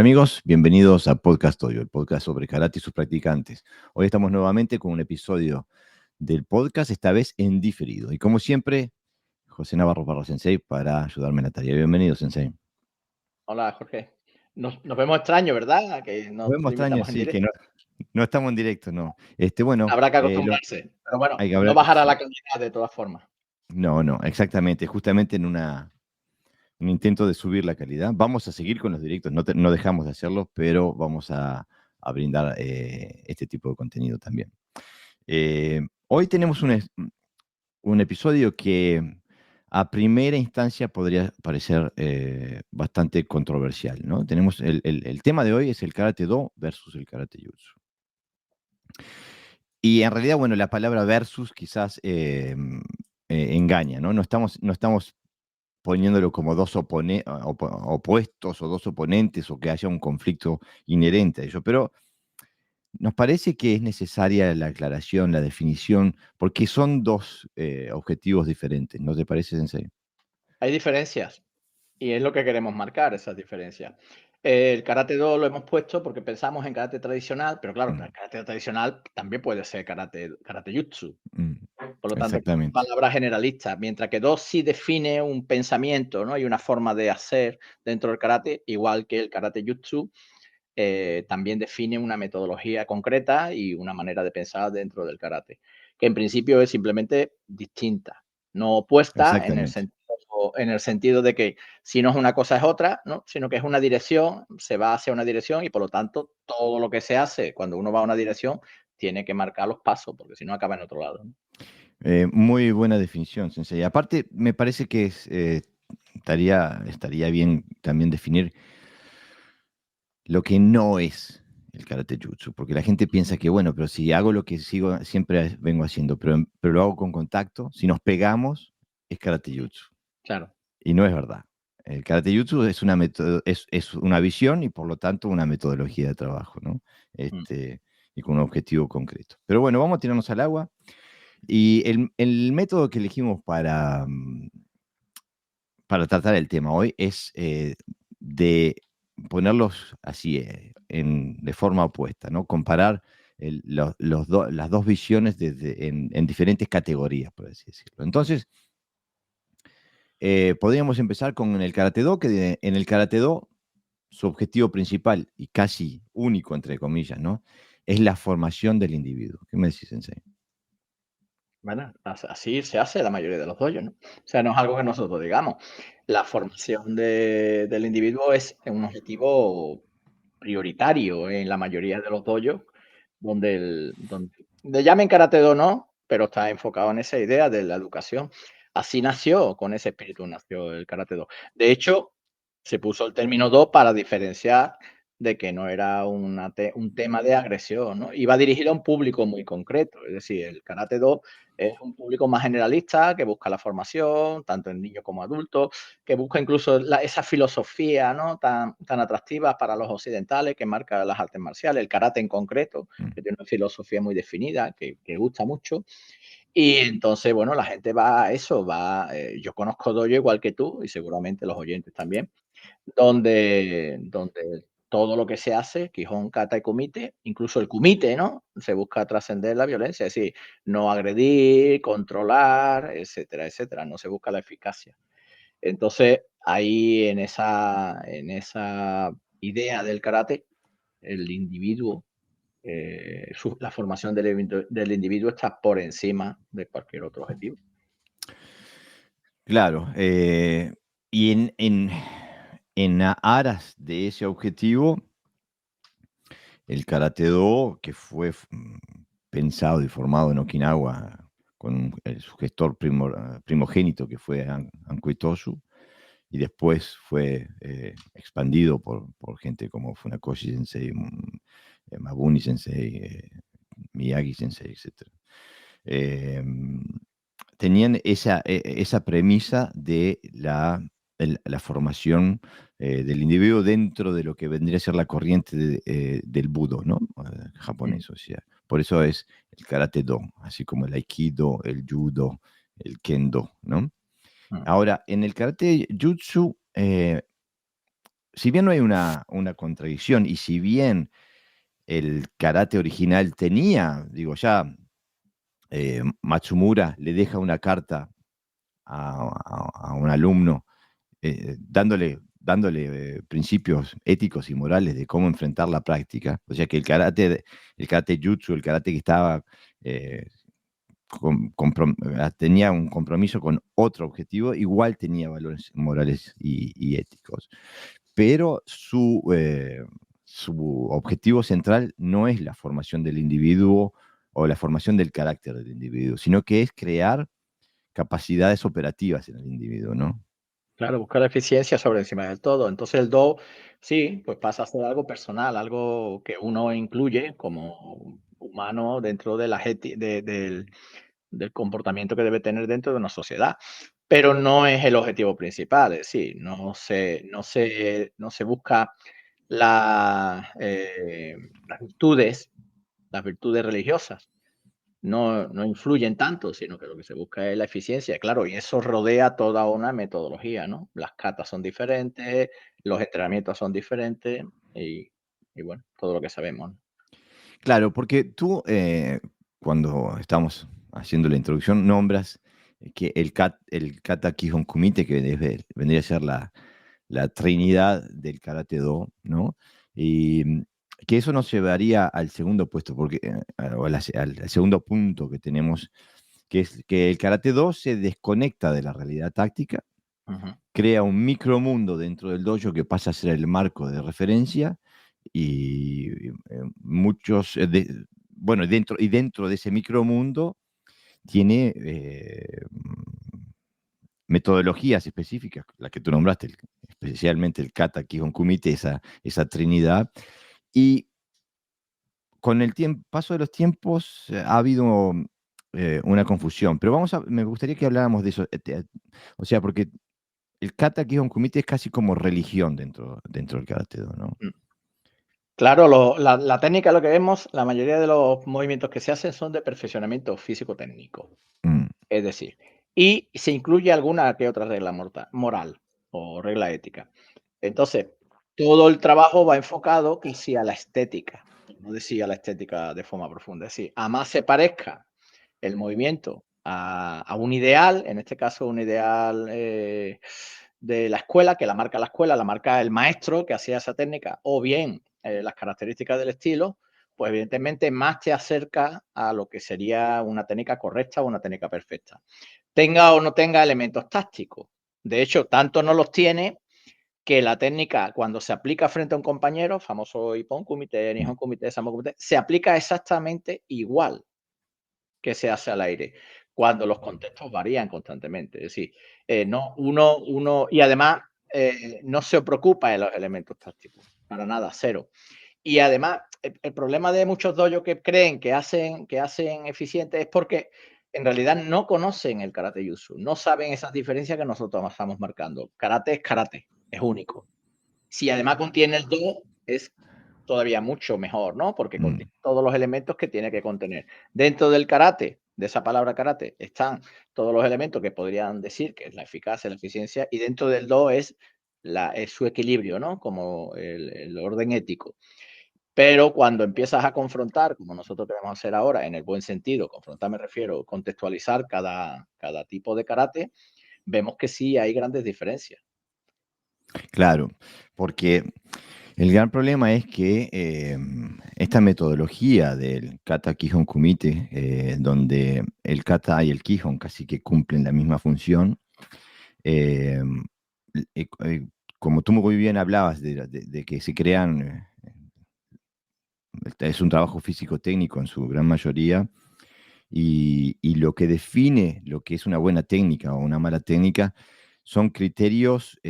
Hola amigos, bienvenidos a Podcast Dojo, el podcast sobre karate y sus practicantes. Hoy estamos nuevamente con un episodio del podcast, esta vez en diferido. Y como siempre, José Navarro Parra Sensei para ayudarme en la tarea. Bienvenido, Sensei. Hola, Jorge. Nos vemos extraño, ¿verdad? Que Nos no vemos te extraños, invitamos en sí, que no, directo. no estamos en directo, no. Bueno, Habrá que acostumbrarse. Pero bueno, hay que no hablar, bajará sí. la calidad de todas formas. No, exactamente, justamente en un intento de subir la calidad. Vamos a seguir con los directos, no dejamos de hacerlo, pero vamos a brindar este tipo de contenido también. Hoy tenemos un episodio que a primera instancia podría parecer bastante controversial, ¿no? Tenemos el tema de hoy es el Karate Do versus el Karate Jutsu. Y en realidad, bueno, la palabra versus quizás engaña, ¿no? No estamos poniéndolo como dos opuestos o dos oponentes o que haya un conflicto inherente a ello, pero nos parece que es necesaria la aclaración, la definición, porque son dos objetivos diferentes, ¿no te parece, Sensei? Hay diferencias y es lo que queremos marcar, esas diferencias. El karate do lo hemos puesto porque pensamos en karate tradicional, pero claro, Mm, el karate tradicional también puede ser karate jutsu. mm, Por lo tanto, son exactamente, palabras generalistas. Mientras que do sí define un pensamiento, ¿no? Y una forma de hacer dentro del karate, igual que el karate jutsu también define una metodología concreta y una manera de pensar dentro del karate, que en principio es simplemente distinta, no opuesta exactamente. en el sentido de que si no es una cosa es otra, ¿no? Sino que es una dirección, se va hacia una dirección y por lo tanto todo lo que se hace cuando uno va a una dirección tiene que marcar los pasos, porque si no acaba en otro lado, ¿no? Muy buena definición, Sensei. Aparte, me parece que estaría bien también definir lo que no es el karate jutsu, porque la gente piensa que, bueno, pero si hago lo que siempre vengo haciendo, pero lo hago con contacto, si nos pegamos, es karate jutsu. Claro. Y no es verdad. El karate jutsu es una visión y por lo tanto una metodología de trabajo, ¿no? Mm. Y con un objetivo concreto. Pero bueno, vamos a tirarnos al agua. Y el método que elegimos para tratar el tema hoy es de ponerlos así, de forma opuesta, ¿no? Comparar las dos visiones en diferentes categorías, por así decirlo. Entonces, podríamos empezar con el Karate Do, en el Karate Do, su objetivo principal y casi único, entre comillas, ¿no? Es la formación del individuo. ¿Qué me decís, Sensei? Bueno, así se hace la mayoría de los dojos, ¿no? O sea, no es algo que nosotros digamos. La formación del individuo es un objetivo prioritario en la mayoría de los dojos, donde le llamen karate do no, pero está enfocado en esa idea de la educación. Así nació, con ese espíritu nació el karate do. De hecho, se puso el término do para diferenciar de que no era un tema de agresión, ¿no? Iba dirigido a un público muy concreto, es decir, el karate do es un público más generalista que busca la formación, tanto en niños como adultos, que busca incluso esa filosofía, ¿no? tan atractiva para los occidentales que marca las artes marciales, el karate en concreto, Mm. que tiene una filosofía muy definida, que gusta mucho. Y entonces, bueno, la gente va a eso, yo conozco dojo igual que tú y seguramente los oyentes también, donde todo lo que se hace, Quijón, Kata y Kumite, incluso el Kumite, ¿no? Se busca trascender la violencia, es decir, no agredir, controlar, etcétera, etcétera, no se busca la eficacia. Entonces, ahí en esa idea del karate, el individuo, la formación del individuo está por encima de cualquier otro objetivo. Claro, y en aras de ese objetivo, el Karate Do, que fue pensado y formado en Okinawa con su gestor primogénito, que fue Anko Itosu, y después fue expandido por gente como Funakoshi Sensei, Mabuni Sensei, Miyagi Sensei, etc. Tenían esa premisa de la formación del individuo dentro de lo que vendría a ser la corriente del Budo, ¿no? Mm, Japonés, o sea, por eso es el Karate Do, así como el Aikido, el Judo, el Kendo, ¿no? mm, Ahora, en el Karate Jutsu si bien no hay una contradicción, y si bien el karate original tenía, digo, ya Matsumura le deja una carta a un alumno dándole principios éticos y morales de cómo enfrentar la práctica. O sea que el karate jutsu, el karate que estaba eh, tenía un compromiso con otro objetivo, igual tenía valores morales y éticos. Pero su objetivo central no es la formación del individuo o la formación del carácter del individuo, sino que es crear capacidades operativas en el individuo, ¿no? Claro, buscar la eficiencia sobre encima del todo. Entonces el do, sí, pues pasa a ser algo personal, algo que uno incluye como humano dentro de del comportamiento que debe tener dentro de una sociedad. Pero no es el objetivo principal, es decir, no se busca la, las virtudes religiosas, no influyen tanto, sino que lo que se busca es la eficiencia, claro, y eso rodea toda una metodología, ¿no? Las catas son diferentes, los entrenamientos son diferentes y bueno, todo lo que sabemos, ¿no? Claro, porque tú, cuando estamos haciendo la introducción, nombras que el kata Kihon Kumite, que vendría a ser la trinidad del Karate Do, ¿no? Y que eso nos llevaría al segundo puesto, porque, o al segundo punto que tenemos, que es que el Karate Do se desconecta de la realidad táctica, Ujú. crea un micromundo dentro del dojo que pasa a ser el marco de referencia y muchos, bueno, dentro de ese micromundo tiene metodologías específicas, las que tú nombraste, especialmente el kata, Kihon, Kumite, esa trinidad. Y con el paso de los tiempos ha habido una confusión, pero me gustaría que habláramos de eso. O sea, porque el kata, Kihon, Kumite es casi como religión dentro del karate do, ¿no? Mm. Claro, la técnica, lo que vemos, la mayoría de los movimientos que se hacen son de perfeccionamiento físico-técnico. Mm, Es decir, y se incluye alguna que otra regla moral o regla ética. Entonces, todo el trabajo va enfocado que sí a la estética, no decía la estética de forma profunda, es decir, a más se parezca el movimiento a un ideal, en este caso un ideal de la escuela, que la marca la escuela, la marca el maestro que hacía esa técnica, o bien las características del estilo, pues evidentemente más te acerca a lo que sería una técnica correcta o una técnica perfecta. Tenga o no tenga elementos tácticos. De hecho, tanto no los tiene que la técnica, cuando se aplica frente a un compañero, famoso Ippon Kumite, mm. Nihon Kumite, Samo Kumite, se aplica exactamente igual que se hace al aire, cuando los contextos varían constantemente. Es decir, no, y además no se preocupa de los elementos tácticos, para nada, cero. Y además, el problema de muchos dojos que creen que hacen eficiente es porque en realidad no conocen el karate yusu, no saben esas diferencias que nosotros estamos marcando. Karate, es único. Si además contiene el do, es todavía mucho mejor, ¿no? Porque Mm. contiene todos los elementos que tiene que contener. Dentro del karate, de esa palabra karate, están todos los elementos que podrían decir que es la eficacia, la eficiencia, y dentro del do es su equilibrio, ¿no? Como el orden ético. Pero cuando empiezas a confrontar, como nosotros queremos hacer ahora, en el buen sentido, confrontar me refiero, contextualizar cada tipo de karate, vemos que sí hay grandes diferencias. Claro, porque el gran problema es que esta metodología del kata Kihon Kumite, donde el kata y el Kihon casi que cumplen la misma función, eh, como tú muy bien hablabas de que se crean, es un trabajo físico-técnico en su gran mayoría, y lo que define lo que es una buena técnica o una mala técnica son criterios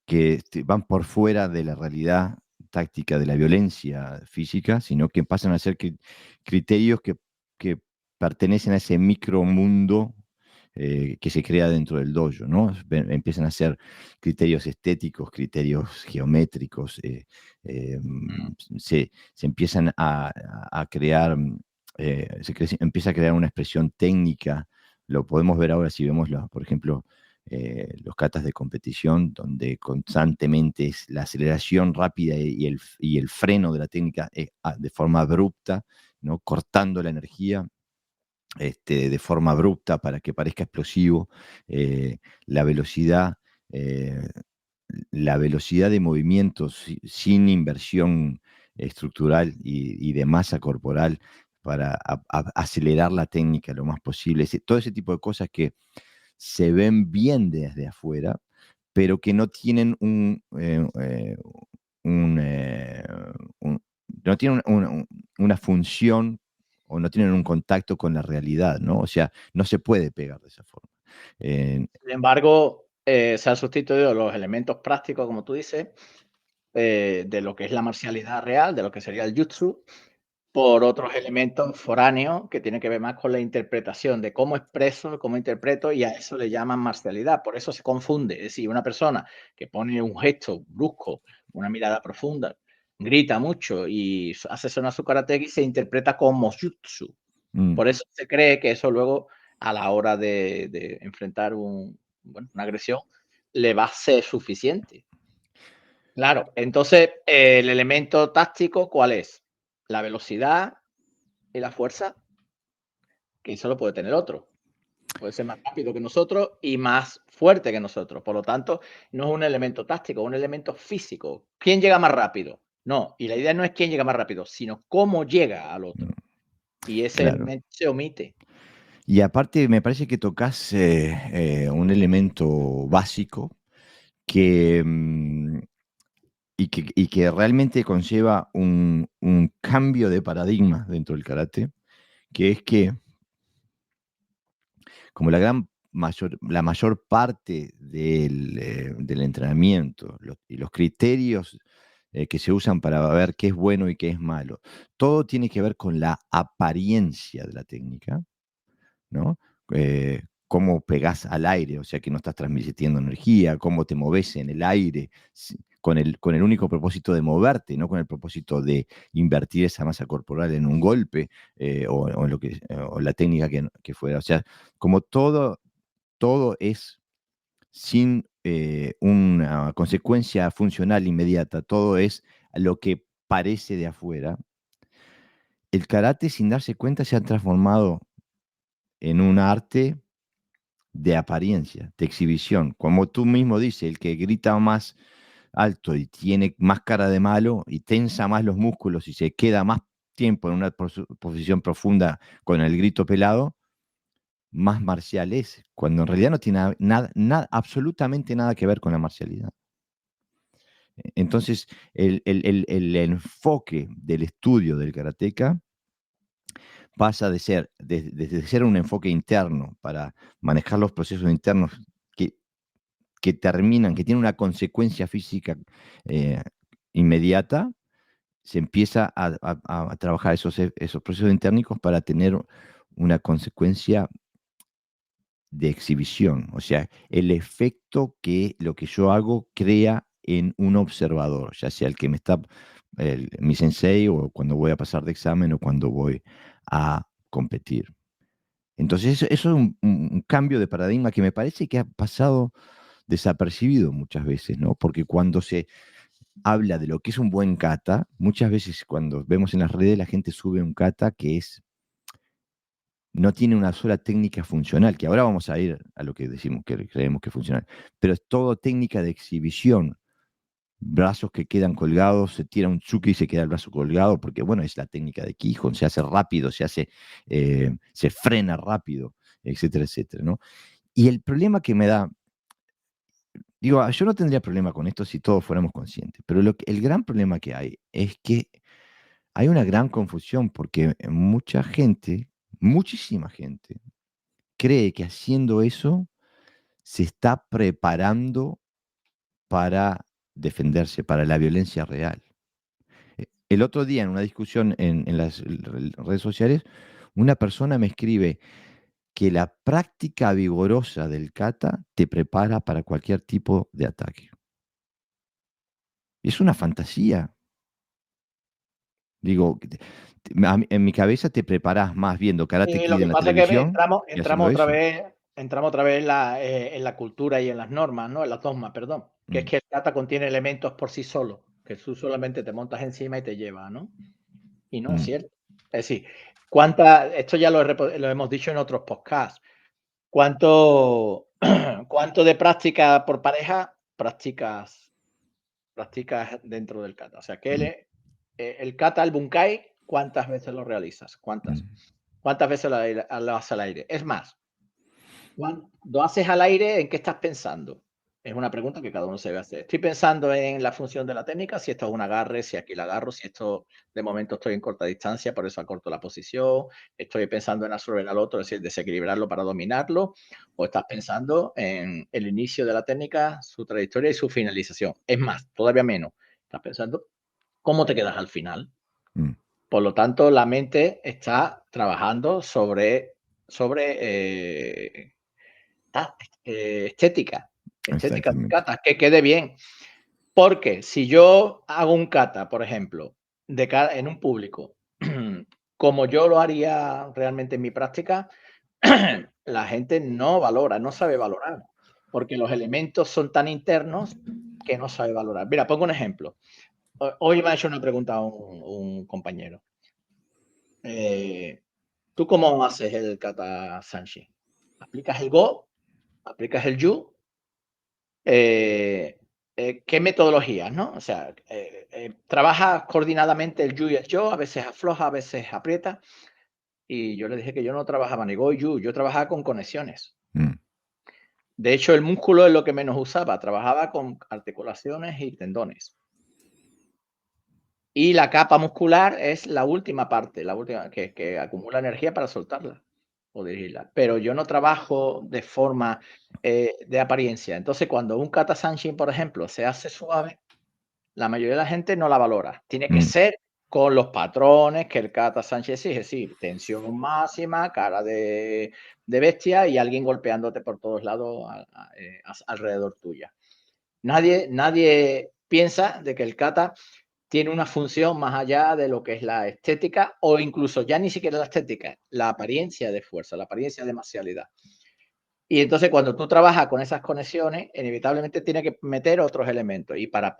que van por fuera de la realidad táctica de la violencia física, sino que pasan a ser criterios que pertenecen a ese micromundo que se crea dentro del dojo, ¿no? Empiezan a ser criterios estéticos, criterios geométricos, Mm, se empiezan a crear, empieza a crear una expresión técnica. Lo podemos ver ahora si vemos, por ejemplo, los katas de competición, donde constantemente es la aceleración rápida y el freno de la técnica de forma abrupta, ¿no? Cortando la energía de forma abrupta para que parezca explosivo, la velocidad, eh, la velocidad de movimiento sin inversión estructural y de masa corporal para acelerar la técnica lo más posible. Todo ese tipo de cosas que se ven bien desde afuera, pero que no tienen un, eh, un- no tienen una función o no tienen un contacto con la realidad, ¿no? O sea, no se puede pegar de esa forma. Eh, Sin embargo, se han sustituido los elementos prácticos, como tú dices, de lo que es la marcialidad real, de lo que sería el jutsu, por otros elementos foráneos que tienen que ver más con la interpretación de cómo expreso, cómo interpreto, y a eso le llaman marcialidad. Por eso se confunde. Es decir, una persona que pone un gesto brusco, una mirada profunda, grita mucho y hace sonar su karateki, se interpreta como jutsu. mm, Por eso se cree que eso luego, a la hora de enfrentar una agresión, le va a ser suficiente. Claro, entonces, el elemento táctico, ¿cuál es? La velocidad y la fuerza, que eso lo puede tener otro. Puede ser más rápido que nosotros y más fuerte que nosotros. Por lo tanto, no es un elemento táctico, es un elemento físico. ¿Quién llega más rápido? No, y la idea no es quién llega más rápido, sino cómo llega al mm, otro. Y ese claro. elemento se omite. Y aparte me parece que tocas un elemento básico que, y que realmente conlleva un cambio de paradigma dentro del karate, que es que como la mayor parte del entrenamiento y los criterios que se usan para ver qué es bueno y qué es malo, todo tiene que ver con la apariencia de la técnica, ¿no? Cómo pegás al aire, o sea que no estás transmitiendo energía, cómo te moves en el aire, con el único propósito de moverte, no con el propósito de invertir esa masa corporal en un golpe o en o la técnica que fuera. O sea, como todo es sin una consecuencia funcional inmediata, todo es lo que parece de afuera. El karate, sin darse cuenta, se ha transformado en un arte de apariencia, de exhibición. Como tú mismo dices, el que grita más alto y tiene más cara de malo y tensa más los músculos y se queda más tiempo en una posición profunda con el grito pelado, más marcial es, cuando en realidad no tiene nada, absolutamente nada que ver con la marcialidad. Entonces, el enfoque del estudio del karateka pasa de ser un enfoque interno para manejar los procesos internos que que tienen una consecuencia física eh, inmediata, se empieza a trabajar esos procesos internos para tener una consecuencia de exhibición, o sea, el efecto que lo que yo hago crea en un observador, ya sea el que mi sensei o cuando voy a pasar de examen o cuando voy a competir. Entonces, eso es un cambio de paradigma que me parece que ha pasado desapercibido muchas veces, ¿no? Porque cuando se habla de lo que es un buen kata, muchas veces cuando vemos en las redes la gente sube un kata no tiene una sola técnica funcional, que ahora vamos a ir a lo que decimos que creemos que es funcional, pero es todo técnica de exhibición, brazos que quedan colgados, se tira un tsuki y se queda el brazo colgado, porque bueno, es la técnica de Kihon, se hace rápido, se frena rápido, etcétera, etcétera, ¿no? Y el problema que me da, digo, yo no tendría problema con esto si todos fuéramos conscientes, pero el gran problema que hay es que hay una gran confusión porque mucha gente, muchísima gente, cree que haciendo eso se está preparando para defenderse, para la violencia real. El otro día, en una discusión en las redes sociales, una persona me escribe que la práctica vigorosa del kata te prepara para cualquier tipo de ataque. Es una fantasía. Digo, en mi cabeza te preparás más viendo Karate Y lo Kid que en la pasa es que televisión entramos y entramos haciendo otra eso. vez entramos otra vez en la cultura y en las normas, ¿no? En las dogmas, perdón. Que es Mm, que el kata contiene elementos por sí solo, que tú solamente te montas encima y te lleva, ¿no? Y no es mm, cierto. Es decir, esto ya lo hemos dicho en otros podcasts. ¿Cuánto, cuánto de práctica por pareja practicas dentro del kata? O sea, que mm, el kata, el bunkai, ¿cuántas veces lo realizas? ¿Cuántas? mm. ¿Cuántas veces lo haces al aire? Es más, cuando haces al aire, ¿en qué estás pensando? Es una pregunta que cada uno se debe hacer. Estoy pensando en la función de la técnica, si esto es un agarre, si aquí la agarro, si esto de momento estoy en corta distancia, por eso acorto la posición, estoy pensando en absorber al otro, es decir, desequilibrarlo para dominarlo, o estás pensando en el inicio de la técnica, su trayectoria y su finalización. Es más, todavía menos, estás pensando cómo te quedas al final. Mm, Por lo tanto, la mente está trabajando sobre Ah, estética, estética de exactamente. kata, que quede bien. Porque si yo hago un kata, por ejemplo, en un público, como yo lo haría realmente en mi práctica, la gente no valora, no sabe valorar, porque los elementos son tan internos que no sabe valorar. Mira, pongo un ejemplo. Hoy me ha hecho una pregunta un compañero. Eh, ¿Tú cómo haces el kata Sanshi? ¿Aplicas el Go? ¿Aplicas el Yu? Eh, ¿Qué metodologías, no? O sea, trabajas coordinadamente el yu y el yo, a veces afloja, a veces aprieta. Y yo le dije que yo no trabajaba ni go y yu, yo trabajaba con conexiones. Mm, De hecho, el músculo es lo que menos usaba, trabajaba con articulaciones y tendones. Y la capa muscular es la última parte, la última que acumula energía para soltarla o dirigirla. Pero yo no trabajo de forma de apariencia. Entonces, cuando un kata sanshin, por ejemplo, se hace suave, la mayoría de la gente no la valora. Tiene que mm. ser con los patrones que el kata Sánchez exige, sí, tensión máxima, cara de bestia y alguien golpeándote por todos lados alrededor tuya. Nadie piensa de que el kata tiene una función más allá de lo que es la estética o incluso ya ni siquiera la estética, la apariencia de fuerza, la apariencia de marcialidad. Y entonces cuando tú trabajas con esas conexiones, inevitablemente tiene que meter otros elementos y para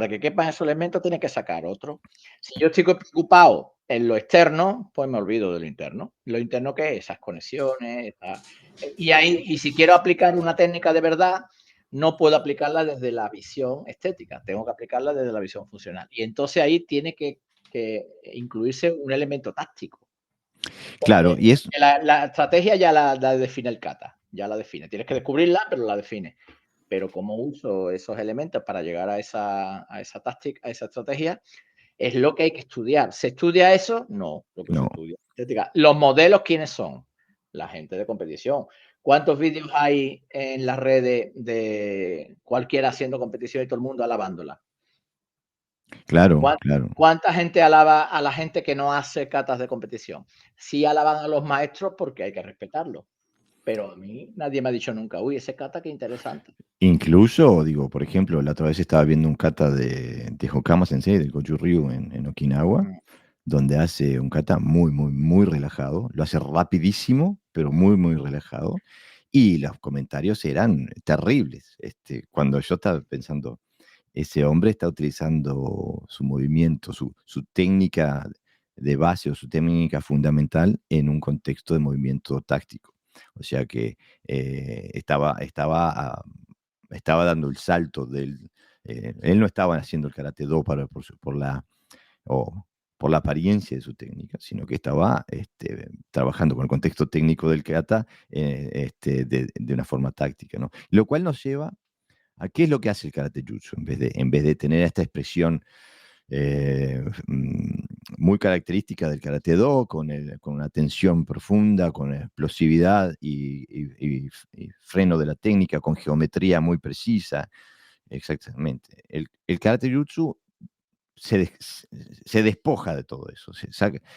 que quepan esos elementos, tienes que sacar otros. Si yo estoy preocupado en lo externo, pues me olvido de lo interno. Lo interno que es esas conexiones. Y si quiero aplicar una técnica de verdad, no puedo aplicarla desde la visión estética, tengo que aplicarla desde la visión funcional. Y entonces ahí tiene que incluirse un elemento táctico. Claro, y es, La estrategia ya la define el kata, ya la define. Tienes que descubrirla, pero la define. Pero cómo uso esos elementos para llegar a esa táctica, a esa estrategia, es lo que hay que estudiar. ¿Se estudia eso? No, lo que se no, estudia es estética. ¿Los modelos quiénes son? La gente de competición. ¿Cuántos vídeos hay en las redes de cualquiera haciendo competición y todo el mundo alabándola? claro, claro. ¿Cuánta gente alaba a la gente que no hace catas de competición? Sí alaban a los maestros porque hay que respetarlos. Pero a mí nadie me ha dicho nunca, uy, ese kata qué interesante. Incluso, digo, por ejemplo, la otra vez estaba viendo un kata de Hokama Sensei, del Goju Ryu en Okinawa, Mm, donde hace un kata muy, muy, muy relajado. Lo hace rapidísimo, pero muy, muy relajado. Y los comentarios eran terribles. Cuando yo estaba pensando, ese hombre está utilizando su movimiento, su técnica de base o su técnica fundamental en un contexto de movimiento táctico. O sea que estaba dando el salto él no estaba haciendo el karate do o por la apariencia de su técnica, sino que estaba trabajando con el contexto técnico del kata de una forma táctica, ¿no? Lo cual nos lleva a qué es lo que hace el karate jutsu, en vez de tener esta expresión eh, mm, muy característica del karate do, con una tensión profunda, con explosividad y freno de la técnica, con geometría muy precisa. Exactamente. El karate jutsu se, des- se despoja de todo eso.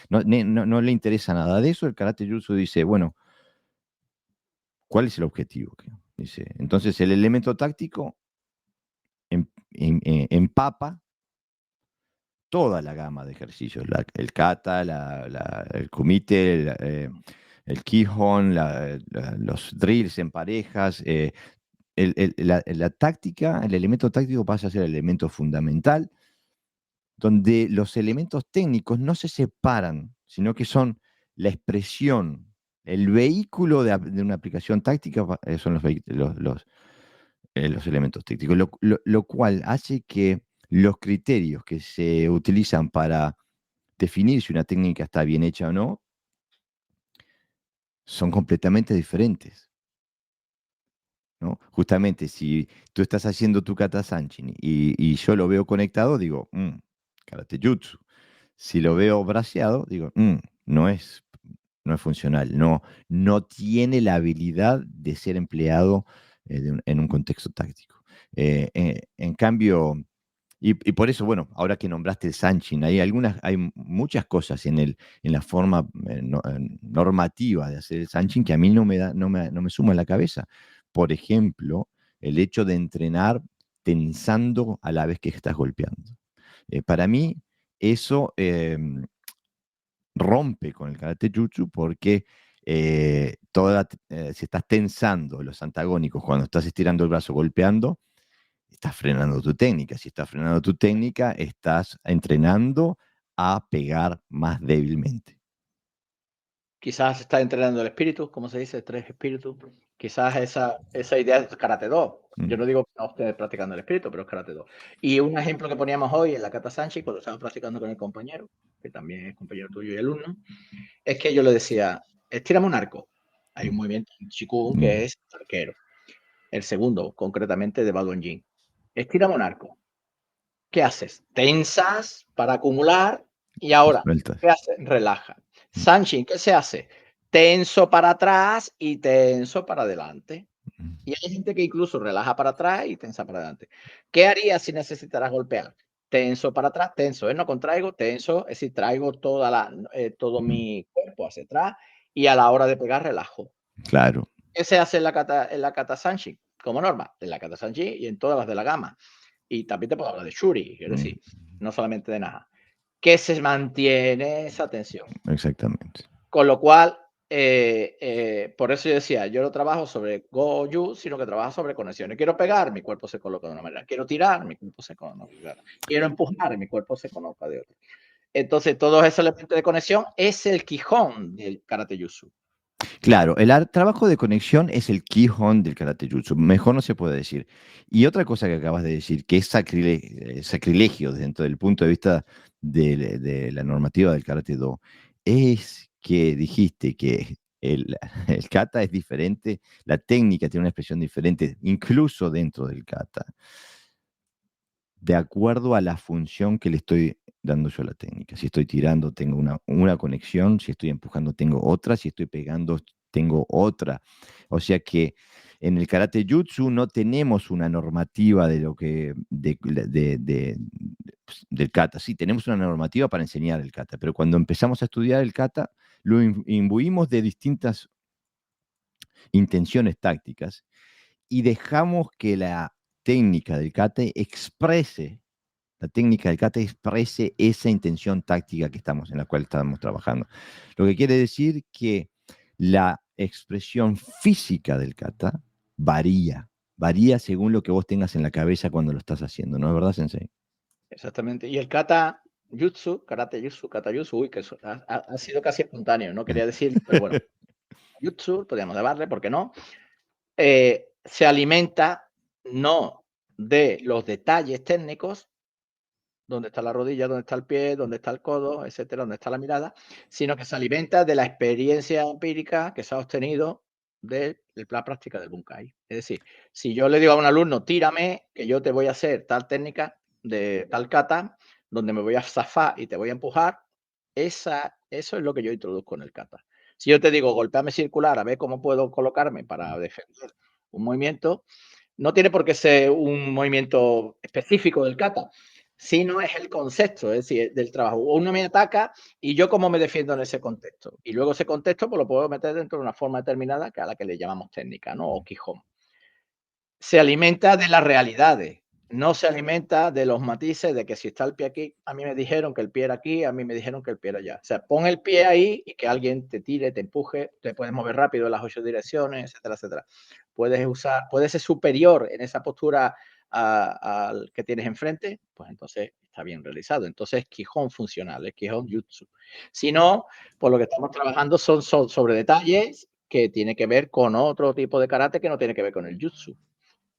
No le interesa nada de eso. El karate jutsu dice, bueno, ¿cuál es el objetivo? Dice, entonces el elemento táctico empapa toda la gama de ejercicios, el kata, el kumite, el Kihon, los drills en parejas, la táctica, el elemento táctico pasa a ser el elemento fundamental, donde los elementos técnicos no se separan, sino que son la expresión, el vehículo de una aplicación táctica son los elementos técnicos, lo cual hace que los criterios que se utilizan para definir si una técnica está bien hecha o no son completamente diferentes, ¿no? Justamente si tú estás haciendo tu kata sanchin y yo lo veo conectado, digo, karate jutsu. Si lo veo braseado, digo, no es, no es funcional, no tiene la habilidad de ser empleado en un contexto táctico. En cambio, y por eso, bueno, ahora que nombraste el Sanchin, hay muchas cosas en la forma normativa de hacer el Sanchin que a mí no me suma en la cabeza. Por ejemplo, el hecho de entrenar tensando a la vez que estás golpeando. Para mí, eso rompe con el karate jutsu porque si estás tensando los antagónicos cuando estás estirando el brazo golpeando, estás frenando tu técnica. Si estás frenando tu técnica, estás entrenando a pegar más débilmente. Quizás está entrenando el espíritu, como se dice, tres espíritus. Quizás esa idea es Karate Do. Yo no digo que no esté practicando el espíritu, pero es Karate Do. Y un ejemplo que poníamos hoy en la Kata Sanchi, cuando estaba practicando con el compañero, que también es compañero tuyo y alumno, es que yo le decía, estírame un arco. Hay un movimiento en Chikun que es arquero. El segundo, concretamente, de Badon Jin. Estírame un arco. ¿Qué haces? Tensas para acumular y ahora, Sueltas. ¿qué haces? Relaja. Sanshin, ¿qué se hace? Tenso para atrás y tenso para adelante. Y hay gente que incluso relaja para atrás y tensa para adelante. ¿Qué harías si necesitaras golpear? Tenso para atrás, tenso, no contraigo, tenso, es decir, traigo todo mi cuerpo hacia atrás y a la hora de pegar relajo. Claro. ¿Qué se hace en la kata Sanshin? Como norma, en la kata Sanshin y en todas las de la gama. Y también te puedo hablar de Shuri, es decir, no solamente de Naha, que se mantiene esa tensión. Exactamente. Con lo cual, por eso yo decía, yo no trabajo sobre Goju, sino que trabajo sobre conexiones. Quiero pegar, mi cuerpo se coloca de una manera. Quiero tirar, mi cuerpo se coloca de otra. Quiero empujar, mi cuerpo se coloca de otra. Entonces, todos esos elementos de conexión es el quijón del Karate Jutsu. Claro, trabajo de conexión es el Kihon del Karate Jutsu. Mejor no se puede decir. Y otra cosa que acabas de decir, que es sacrilegio dentro del punto de vista de la normativa del Karate Do, es que dijiste que el kata es diferente, la técnica tiene una expresión diferente, incluso dentro del kata, de acuerdo a la función que le estoy dando yo a la técnica. Si estoy tirando, tengo una conexión, si estoy empujando, tengo otra, si estoy pegando, tengo otra. O sea que en el karate jutsu no tenemos una normativa de lo que del kata. Sí, tenemos una normativa para enseñar el kata, pero cuando empezamos a estudiar el kata, lo imbuimos de distintas intenciones tácticas y dejamos que la técnica del kata exprese esa intención táctica en la cual estamos trabajando. Lo que quiere decir que la expresión física del kata varía según lo que vos tengas en la cabeza cuando lo estás haciendo, ¿no es verdad, Sensei? Exactamente. Y el kata jutsu, karate jutsu, kata jutsu, uy, que eso ha sido casi espontáneo, no quería decir, pero bueno, jutsu, podríamos llamarle, ¿por qué no? Se alimenta no de los detalles técnicos, dónde está la rodilla, dónde está el pie, dónde está el codo, etcétera, dónde está la mirada, sino que se alimenta de la experiencia empírica que se ha obtenido de la práctica del Bunkai. Es decir, si yo le digo a un alumno, tírame, que yo te voy a hacer tal técnica de tal kata, donde me voy a zafar y te voy a empujar, eso es lo que yo introduzco en el kata. Si yo te digo, golpeame circular, a ver cómo puedo colocarme para defender un movimiento, no tiene por qué ser un movimiento específico del kata, sino es el concepto, es decir, del trabajo. Uno me ataca y yo cómo me defiendo en ese contexto. Y luego ese contexto pues, lo puedo meter dentro de una forma determinada que a la que le llamamos técnica, ¿no? O Quijón. Se alimenta de las realidades. no se alimenta de los matices de que si está el pie aquí, a mí me dijeron que el pie era aquí, a mí me dijeron que el pie era allá. O sea, pon el pie ahí y que alguien te tire, te empuje, te puedes mover rápido en las 8 direcciones, etcétera, etcétera. Puedes ser superior en esa postura al que tienes enfrente, pues entonces está bien realizado. Entonces es Quijón funcional, es Quijón Jutsu. Si no, pues lo que estamos trabajando son sobre detalles que tiene que ver con otro tipo de karate que no tiene que ver con el Jutsu,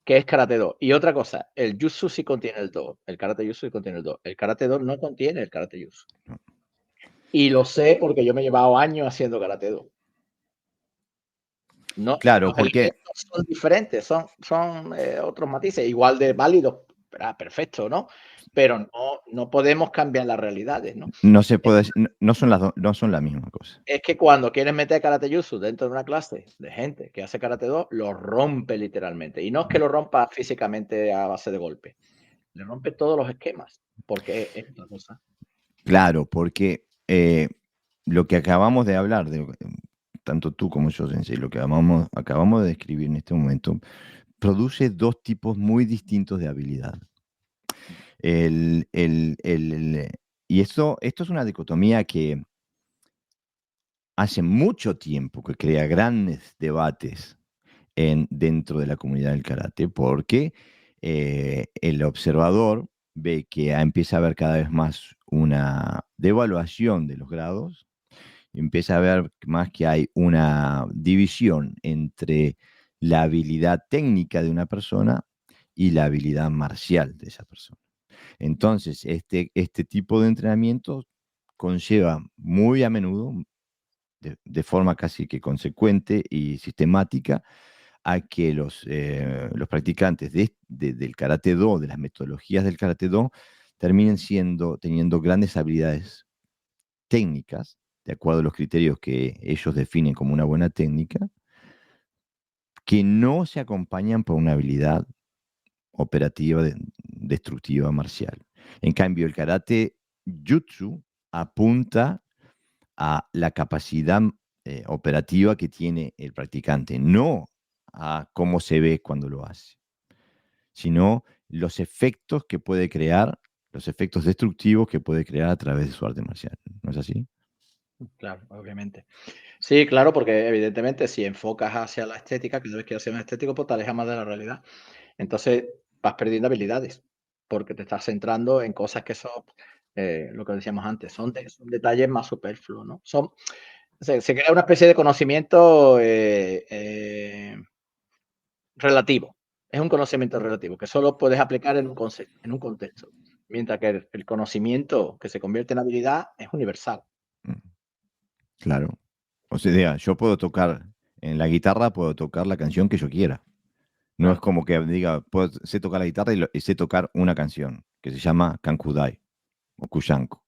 que es Karate Do. Y otra cosa, el Jutsu sí contiene el Do. El Karate Jutsu sí contiene el Do. El Karate Do no contiene el Karate Jutsu. Y lo sé porque yo me he llevado años haciendo Karate Do. No, Claro, los porque, elementos son diferentes, son otros matices, igual de válidos, perfecto, ¿no? Pero no podemos cambiar las realidades, ¿no? no se puede, no son no son la misma cosa. Es que cuando quieres meter Karate Jutsu dentro de una clase de gente que hace Karate Do, lo rompe literalmente. Y no es que lo rompa físicamente a base de golpe, le rompe todos los esquemas, porque es otra cosa. Claro, porque lo que acabamos de hablar, tanto tú como yo, Sensei, lo que acabamos de describir en este momento, produce dos tipos muy distintos de habilidad. Y esto es una dicotomía que hace mucho tiempo que crea grandes debates dentro de la comunidad del karate, porque el observador ve que empieza a haber cada vez más una devaluación de los grados, empieza a ver más que hay una división entre la habilidad técnica de una persona y la habilidad marcial de esa persona. Entonces, este tipo de entrenamiento conlleva muy a menudo, de forma casi que consecuente y sistemática, a que los practicantes del Karate Do, de las metodologías del Karate Do, terminen teniendo grandes habilidades técnicas, de acuerdo a los criterios que ellos definen como una buena técnica, que no se acompañan por una habilidad operativa, destructiva, marcial. En cambio, el Karate Jutsu apunta a la capacidad operativa que tiene el practicante, no a cómo se ve cuando lo hace, sino los efectos que puede crear, los efectos destructivos que puede crear a través de su arte marcial. ¿No es así? Claro, obviamente. Sí, claro, porque evidentemente si enfocas hacia la estética, cada vez que haces un estético, pues te alejas más de la realidad. Entonces vas perdiendo habilidades, porque te estás centrando en cosas que son, lo que decíamos antes, son detalles más superfluos, ¿no? Se crea una especie de conocimiento relativo. Es un conocimiento relativo que solo puedes aplicar en en un contexto. Mientras que el conocimiento que se convierte en habilidad es universal. Mm, claro. O sea, yo puedo tocar en la guitarra, puedo tocar la canción que yo quiera. No es Claro. como que diga, sé tocar la guitarra y sé tocar una canción que se llama Kankudai o Kushanko,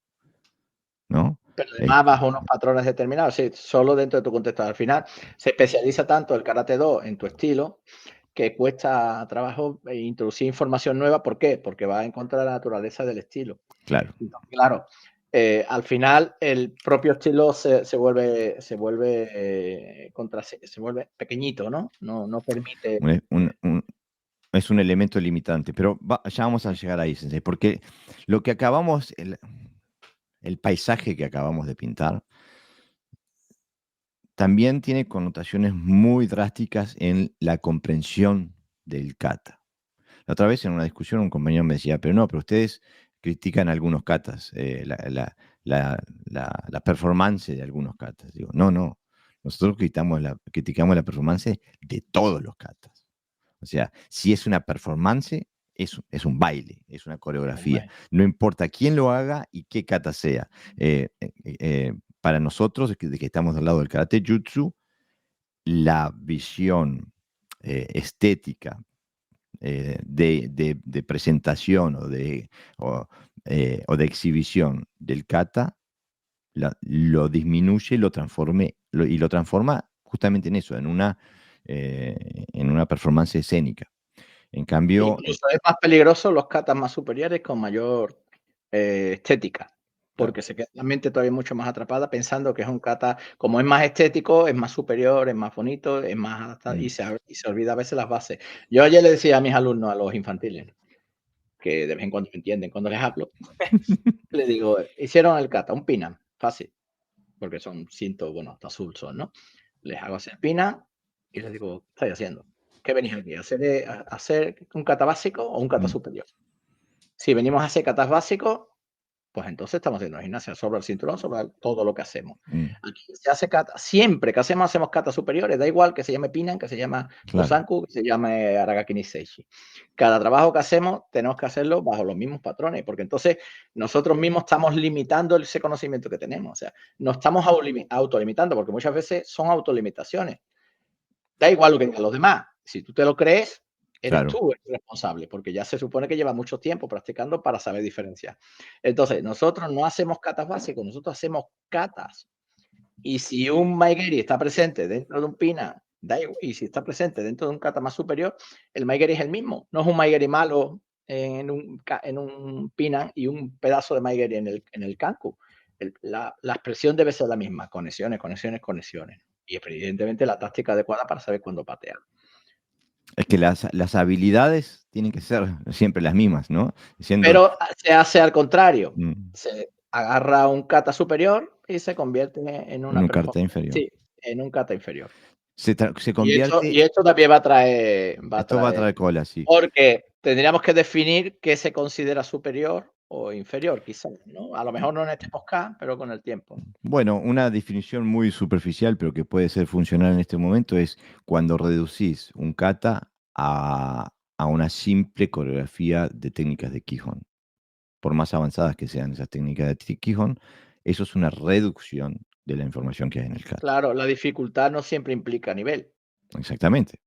¿no? Pero El- además bajo unos patrones determinados, sí, solo dentro de tu contexto. Al final se especializa tanto el Karate Do en tu estilo que cuesta trabajo introducir información nueva. ¿Por qué? Porque va en contra de la naturaleza del estilo. claro. Entonces, claro, al final el propio estilo se vuelve pequeñito, ¿no? No permite. un- un- un- es un elemento limitante, pero ya vamos a llegar ahí, Sensei, porque lo que el paisaje que acabamos de pintar, también tiene connotaciones muy drásticas en la comprensión del kata. La otra vez en una discusión un compañero me decía, pero no, pero ustedes critican algunos katas, la performance de algunos katas. Digo, no, no, nosotros criticamos la performance de todos los katas. O sea, si es una performance, es un baile, es una coreografía. Hombre, No importa quién lo haga y qué kata sea. Para nosotros, de que estamos al lado del karate jutsu, la visión estética de presentación o de exhibición del kata lo disminuye, y lo transforma justamente en eso, en una performance escénica. En cambio, incluso es más peligroso los katas más superiores con mayor estética, claro, porque se queda la mente todavía mucho más atrapada pensando que es un kata, como es más estético, es más superior, es más bonito, es más adaptado mm, y se olvida a veces las bases. Yo ayer le decía a mis alumnos, a los infantiles, que de vez en cuando me entienden cuando les hablo, le digo, hicieron el kata, un pinan, fácil, porque son cintos, bueno, hasta azul son, ¿no? Les hago hacer pinan y les digo, ¿qué estáis haciendo? ¿Qué venís aquí? ¿A hacer un kata básico o un kata Mm, superior? Si venimos a hacer katas básicos, pues entonces estamos haciendo gimnasia sobre el cinturón, sobre todo lo que hacemos. mm, Aquí se hace kata, siempre que hacemos katas superiores, da igual que se llame Pinan, que se llame claro, Bosanku, que se llame Aragaki Seishi. Cada trabajo que hacemos tenemos que hacerlo bajo los mismos patrones, porque entonces nosotros mismos estamos limitando ese conocimiento que tenemos. O sea, no estamos autolimitando, porque muchas veces son autolimitaciones. Da igual lo que digan los demás. Si tú te lo crees, eres claro. tú el responsable, porque ya se supone que lleva mucho tiempo practicando para saber diferenciar. Entonces, nosotros no hacemos catas básicos, nosotros hacemos catas. Y si un Maigeri está presente dentro de un Pina, da igual, y si está presente dentro de un kata más superior, el Maigeri es el mismo. No es un Maigeri malo en un Pina y un pedazo de Maigeri en el Kanku. La expresión debe ser la misma, conexiones, conexiones, conexiones. Y evidentemente la táctica adecuada para saber cuándo patear. Es que las habilidades tienen que ser siempre las mismas, ¿no? Siendo Pero se hace al contrario. mm, Se agarra un kata superior y se convierte en en una un carta performance. inferior. Sí, en un kata inferior. Se Y esto, convierte, y esto también va a traer, esto va a traer cola, sí. porque tendríamos que definir qué se considera superior o inferior, quizás, ¿no? A lo mejor no en este podcast, pero con el tiempo. Bueno, una definición muy superficial, pero que puede ser funcional en este momento, es cuando reducís un kata a una simple coreografía de técnicas de Kihon. Por más avanzadas que sean esas técnicas de Kihon, eso es una reducción de la información que hay en el kata. Claro, la dificultad no siempre implica nivel. Exactamente.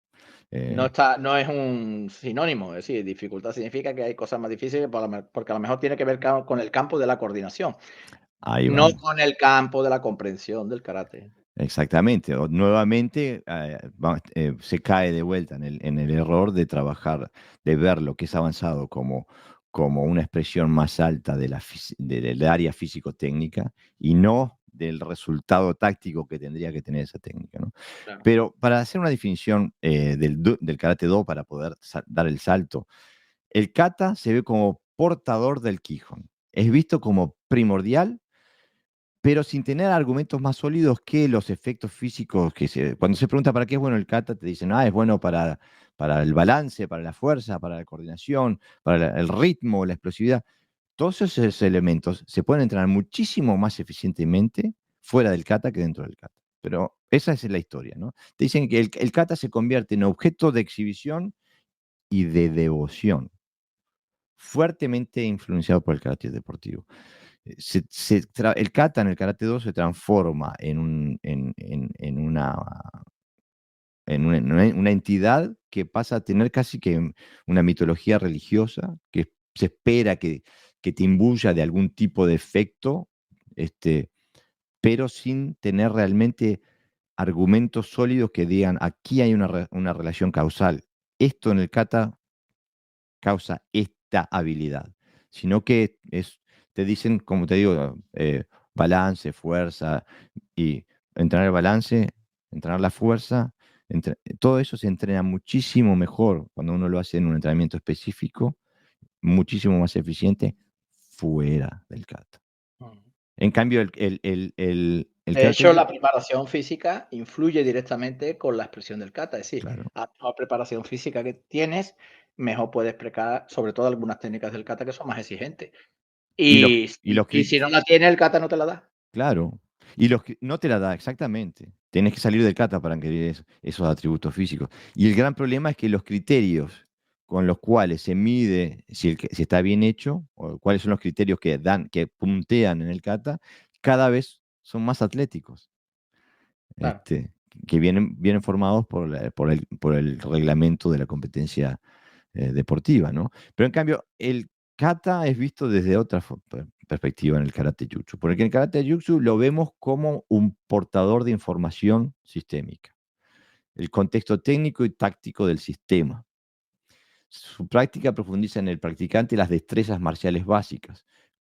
No Eh, está, no es un sinónimo, es decir, dificultad significa que hay cosas más difíciles porque a lo mejor tiene que ver con el campo de la coordinación, ahí no vamos. con el campo de la comprensión del karate. Exactamente. O nuevamente se cae de vuelta en el error de trabajar, de ver lo que es avanzado como una expresión más alta del área físico-técnica y no del resultado táctico que tendría que tener esa técnica, ¿no? Claro. Pero para hacer una definición del Karate Do, para poder dar el salto, el kata se ve como portador del Kihon. Es visto como primordial, pero sin tener argumentos más sólidos que los efectos físicos cuando se pregunta para qué es bueno el kata, te dicen, es bueno para el balance, para la fuerza, para la coordinación, para el ritmo, la explosividad. Todos esos elementos se pueden entrenar muchísimo más eficientemente fuera del kata que dentro del kata. Pero esa es la historia, ¿no? Te dicen que el kata se convierte en objeto de exhibición y de devoción, fuertemente influenciado por el carácter deportivo. El kata en el Karate Do se transforma en una entidad que pasa a tener casi que una mitología religiosa, que se espera que te imbuya de algún tipo de efecto, pero sin tener realmente argumentos sólidos que digan, aquí hay una relación causal. Esto en el kata causa esta habilidad, sino que te dicen, como te digo, balance, fuerza, y entrenar el balance, entrenar la fuerza, todo eso se entrena muchísimo mejor cuando uno lo hace en un entrenamiento específico, muchísimo más eficiente fuera del kata. Mm. En cambio, el De karate hecho, la do, preparación física influye directamente con la expresión del kata. Es decir, claro. a la preparación física que tienes, mejor puedes explicar, sobre todo algunas técnicas del kata que son más exigentes. Y los, Y, y si los, y cri- si no la tienes, el kata no te la da. Claro. No te la da, exactamente. Tenés que salir del kata para adquirir esos atributos físicos. Y el gran problema es que los criterios con los cuales se mide si está bien hecho, o cuáles son los criterios que puntean en el kata, cada vez son más atléticos, Claro. este, que vienen formados por el reglamento de la competencia deportiva, ¿no? Pero en cambio, el kata es visto desde otra perspectiva en el karate jutsu, porque en el karate jutsu lo vemos como un portador de información sistémica, el contexto técnico y táctico del sistema. Su práctica profundiza en el practicante las destrezas marciales básicas,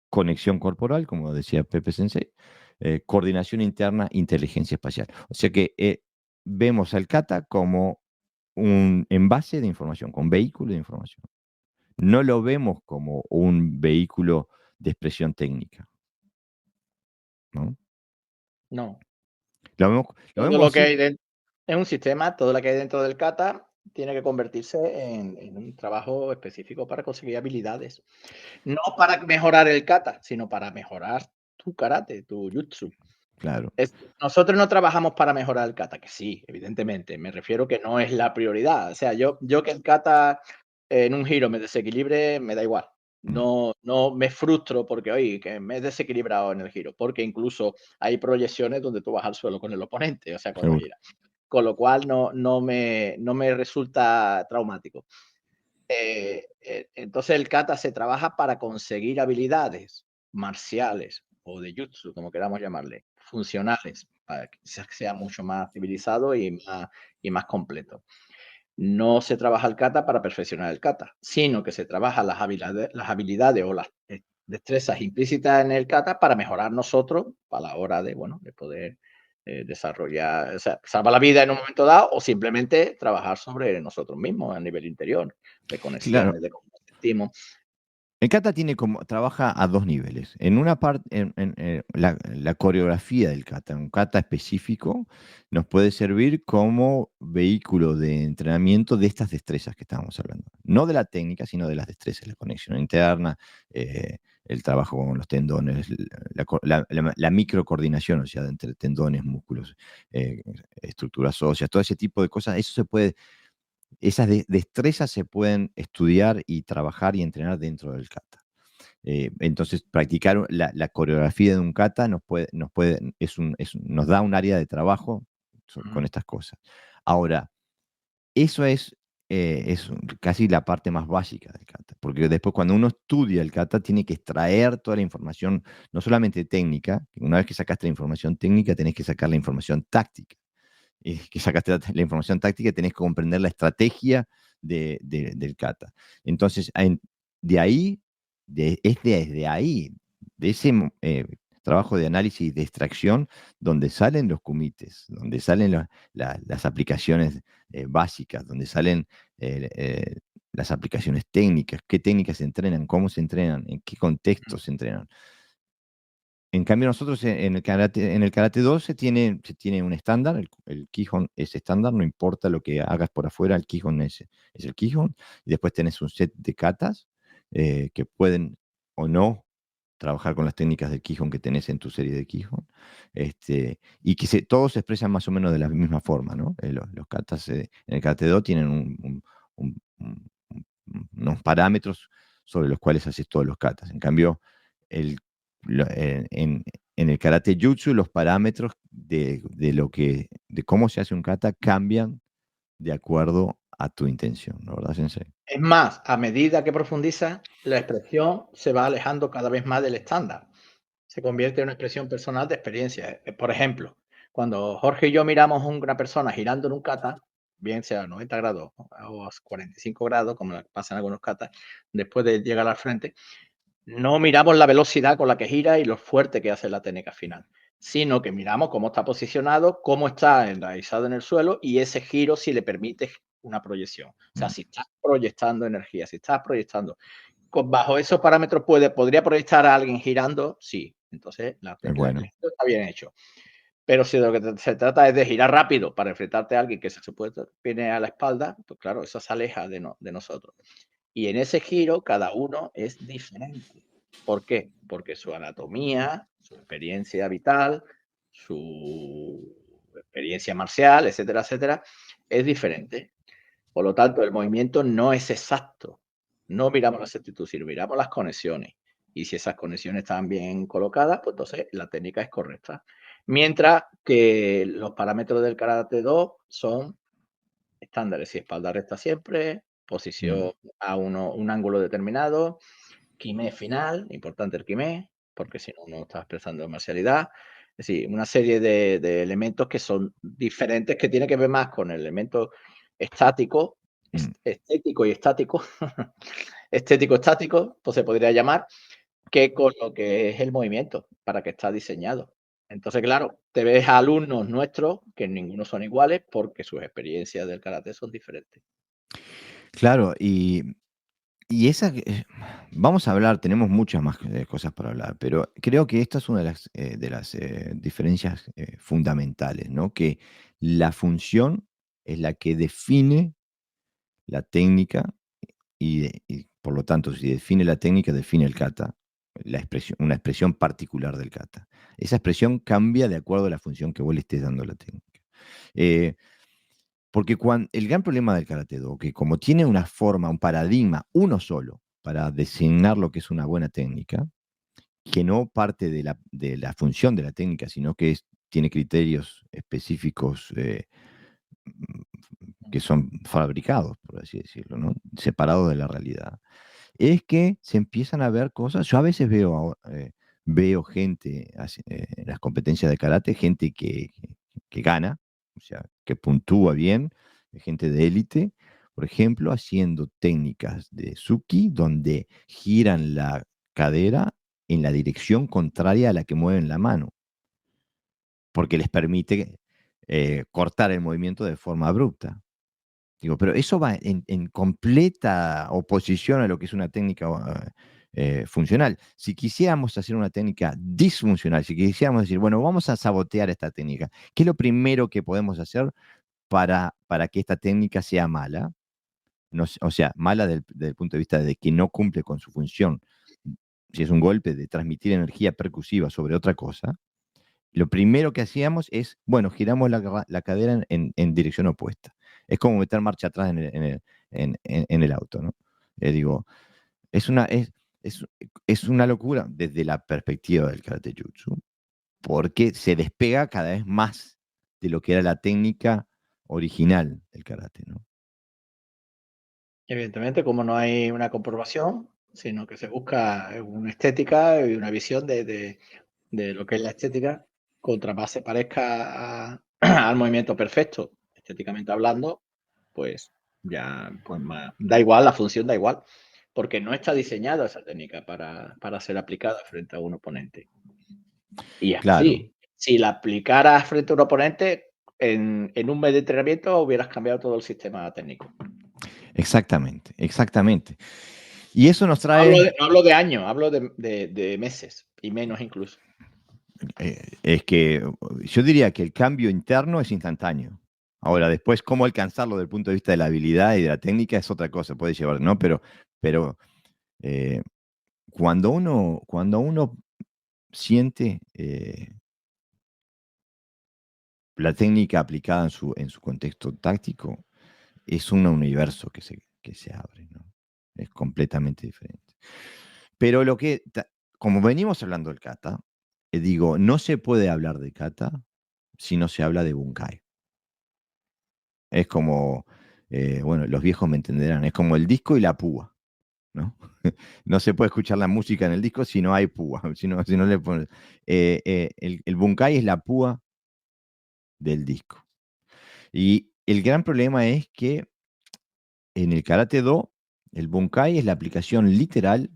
conexión corporal, como decía Pepe Sensei, coordinación interna, inteligencia espacial. O sea que vemos al kata como un envase de información, con vehículo de información. no lo vemos como un vehículo de expresión técnica, ¿no? No. Lo vemos, lo Todo vemos lo que así, hay es un sistema, todo lo que hay dentro del kata tiene que convertirse en un trabajo específico para conseguir habilidades. No para mejorar el kata, sino para mejorar tu karate, tu jutsu. claro. Nosotros no trabajamos para mejorar el kata, que sí, evidentemente, me refiero que no es la prioridad. O sea, yo que el kata en un giro me desequilibre, me da igual. Mm, No me frustro porque, oye, que me he desequilibrado en el giro, porque incluso hay proyecciones donde tú vas al suelo con el oponente, o sea, cuando seguro. gira. Con lo cual no me resulta traumático. Entonces el kata se trabaja para conseguir habilidades marciales o de jutsu, como queramos llamarle, funcionales, para que sea mucho más civilizado y más completo. No se trabaja el kata para perfeccionar el kata, sino que se trabaja las habilidades o las destrezas implícitas en el kata para mejorar nosotros a la hora de, bueno, de poder desarrollar, o sea, salvar la vida en un momento dado o simplemente trabajar sobre nosotros mismos a nivel interior, de Claro, conexiones, de cómo nos sentimos. el kata trabaja a dos niveles. En una parte, la coreografía del kata, un kata específico, nos puede servir como vehículo de entrenamiento de estas destrezas que estábamos hablando. No de la técnica, sino de las destrezas, la conexión interna, el trabajo con los tendones, la microcoordinación, o sea, entre tendones, músculos, estructuras óseas, todo ese tipo de cosas. Esas destrezas se pueden estudiar y trabajar y entrenar dentro del kata. Entonces, practicar la coreografía de un kata nos da un área de trabajo con Ujú, estas cosas. Ahora, eso es casi la parte más básica del kata, porque después cuando uno estudia el kata tiene que extraer toda la información, no solamente técnica, una vez que sacaste la información técnica, tenés que sacar la información táctica. Que sacaste la información táctica, tenés que comprender la estrategia del kata. Entonces, de ahí, es desde ahí, de ese trabajo de análisis de extracción, donde salen los comités, donde salen las aplicaciones básicas, donde salen las aplicaciones técnicas, qué técnicas se entrenan, cómo se entrenan, en qué ujú, contextos se entrenan. En cambio, nosotros en el karate do se tiene un estándar, el Kihon es estándar, no importa lo que hagas por afuera, el Kihon es el Kihon, y después tenés un set de katas que pueden o no trabajar con las técnicas del Kihon que tenés en tu serie de Kihon, y que todos se expresan más o menos de la misma forma, ¿no? Los katas en el karate do tienen unos parámetros sobre los cuales haces todos los katas. En cambio, el en el karate jutsu los parámetros de cómo se hace un kata cambian de acuerdo a tu intención, ¿no, verdad, sensei? Es más, a medida que profundiza, la expresión se va alejando cada vez más del estándar. Se convierte en una expresión personal de experiencia. Por ejemplo, cuando Jorge y yo miramos a una persona girando en un kata, bien sea a 90 grados o a 45 grados, como pasa en algunos katas, después de llegar al frente, no miramos la velocidad con la que gira y lo fuerte que hace la técnica final, sino que miramos cómo está posicionado, cómo está enraizado en el suelo y ese giro si le permite una proyección. O sea, Mm, si estás proyectando energía, si estás proyectando bajo esos parámetros podría proyectar a alguien girando, sí. Entonces, es el bueno. giro está bien hecho. Pero si de lo que se trata es de girar rápido para enfrentarte a alguien que se supone viene a la espalda, pues claro, eso se aleja de nosotros. Y en ese giro cada uno es diferente. ¿Por qué? Porque su anatomía, su experiencia vital, su experiencia marcial, etcétera, etcétera, es diferente. Por lo tanto, el movimiento no es exacto. No miramos la exactitud, sino miramos las conexiones. Y si esas conexiones están bien colocadas, pues entonces la técnica es correcta. Mientras que los parámetros del Karate Do son estándares. Si espalda recta siempre, Mm, posición a un ángulo determinado, quimé final, importante el quimé, porque si no, no estás expresando marcialidad. Es decir, una serie de elementos que son diferentes, que tiene que ver más con el elemento estático, mm. estético y estático, estético-estático, pues se podría llamar, que con lo que es el movimiento, para que está diseñado. Entonces, claro, te ves a alumnos nuestros que ninguno son iguales porque sus experiencias del karate son diferentes. Claro, y Y esa, vamos a hablar, tenemos muchas más cosas para hablar, pero creo que esta es una de las diferencias fundamentales, ¿no? Que la función es la que define la técnica y, por lo tanto, si define la técnica, define el kata, una expresión particular del kata. Esa expresión cambia de acuerdo a la función que vos le estés dando a la técnica. Eh, Porque el gran problema del Karate Do, que como tiene una forma, un paradigma, uno solo, para designar lo que es una buena técnica, que no parte de la función de la técnica, sino que tiene criterios específicos que son fabricados, por así decirlo, ¿no? Separados de la realidad, es que se empiezan a ver cosas. Yo a veces veo gente en las competencias de karate, gente que gana, o sea, que puntúa bien, gente de élite, por ejemplo, haciendo técnicas de Suki donde giran la cadera en la dirección contraria a la que mueven la mano, porque les permite cortar el movimiento de forma abrupta. Digo, pero eso va en completa oposición a lo que es una técnica funcional. Si quisiéramos hacer una técnica disfuncional, si quisiéramos decir, bueno, vamos a sabotear esta técnica, ¿qué es lo primero que podemos hacer para que esta técnica sea mala? No, o sea, mala del punto de vista de que no cumple con su función. Si es un golpe de transmitir energía percusiva sobre otra cosa, lo primero que hacíamos es, bueno, giramos la cadera en dirección opuesta. Es como meter marcha atrás en el auto, ¿no? Digo, es una, es, es, es una locura desde la perspectiva del karate jutsu, porque se despega cada vez más de lo que era la técnica original del karate, ¿no? Evidentemente, como no hay una comprobación, sino que se busca una estética y una visión de lo que es la estética, contra más se parezca al movimiento perfecto, estéticamente hablando, pues ya pues da igual, la función da igual, porque no está diseñada esa técnica para ser aplicada frente a un oponente. Y Claro, así, si la aplicaras frente a un oponente, en un mes de entrenamiento hubieras cambiado todo el sistema técnico. exactamente, exactamente. Y eso nos trae, No hablo de años, hablo de meses y menos incluso. es que yo diría que el cambio interno es instantáneo. Ahora, después, cómo alcanzarlo desde el punto de vista de la habilidad y de la técnica es otra cosa, puede llevar, ¿no? Pero eh, cuando uno siente la técnica aplicada en su contexto táctico, es un universo que se abre, ¿no? Es completamente diferente. Pero como venimos hablando del kata, digo, no se puede hablar de kata si no se habla de bunkai. Es como, bueno, los viejos me entenderán, es como el disco y la púa, ¿no? No se puede escuchar la música en el disco si no hay púa, si no le pones. El bunkai es la púa del disco. Y el gran problema es que en el Karate Do, el bunkai es la aplicación literal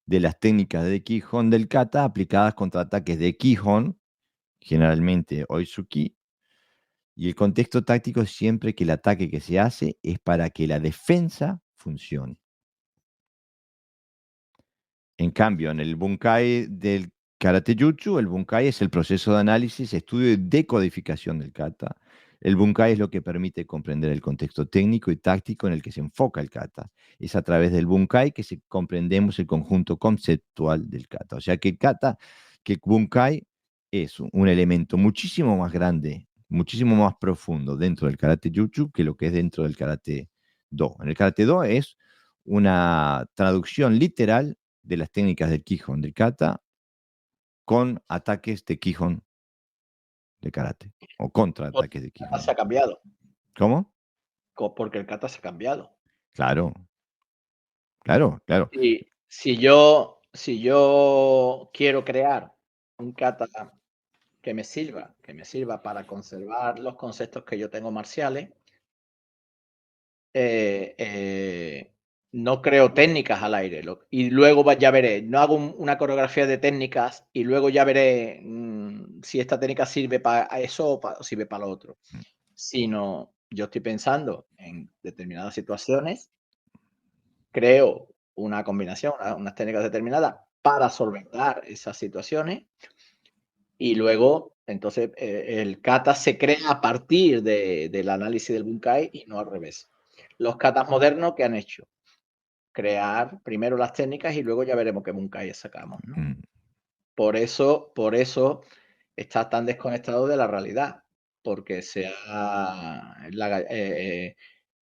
de las técnicas de Kihon del kata aplicadas contra ataques de Kihon, generalmente Oizuki, y el contexto táctico es siempre que el ataque que se hace es para que la defensa funcione. En cambio, en el bunkai del karate jutsu, el bunkai es el proceso de análisis, estudio y decodificación del kata. El bunkai es lo que permite comprender el contexto técnico y táctico en el que se enfoca el kata. Es a través del bunkai que comprendemos el conjunto conceptual del kata. O sea que el bunkai es un elemento muchísimo más grande, muchísimo más profundo dentro del karate jutsu que lo que es dentro del karate do. En el karate do es una traducción literal de las técnicas del Kihon, del kata, con ataques de Kihon de karate o Porque contraataques de el kata Kihon. se ha cambiado, ¿Cómo? porque el kata se ha cambiado. Claro, claro, claro. Si yo quiero crear un kata que me sirva para conservar los conceptos que yo tengo marciales, eh, eh, no creo técnicas al aire. Y luego ya veré, no hago una coreografía de técnicas y luego ya veré si esta técnica sirve para eso o sirve para lo otro. Sino yo estoy pensando en determinadas situaciones, creo una combinación, unas técnicas determinadas para solventar esas situaciones. Y luego, entonces, el kata se crea a partir del análisis del bunkai y no al revés. Los katas modernos, ¿qué han hecho? Crear primero las técnicas y luego ya veremos qué bunkai sacamos, ¿no? Mm. Por eso está tan desconectado de la realidad, porque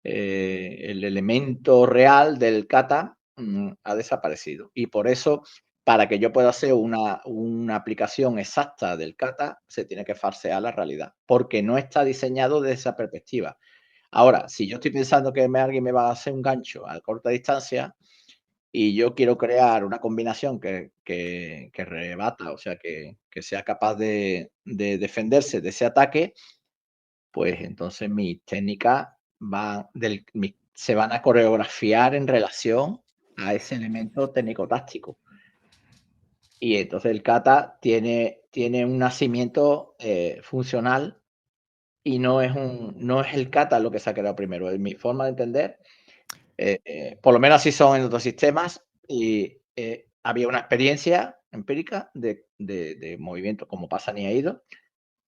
el elemento real del kata ha desaparecido. Y por eso, para que yo pueda hacer una aplicación exacta del kata, se tiene que falsear la realidad, porque no está diseñado desde esa perspectiva. Ahora, si yo estoy pensando que alguien me va a hacer un gancho a corta distancia y yo quiero crear una combinación que rebata, o sea, que sea capaz de defenderse de ese ataque, pues entonces mis técnicas se van a coreografiar en relación a ese elemento técnico-táctico. Y entonces el kata tiene un nacimiento funcional y no es el kata lo que se ha creado primero. Es mi forma de entender. Por lo menos así son en otros sistemas y había una experiencia empírica de movimiento como pasa ni ha ido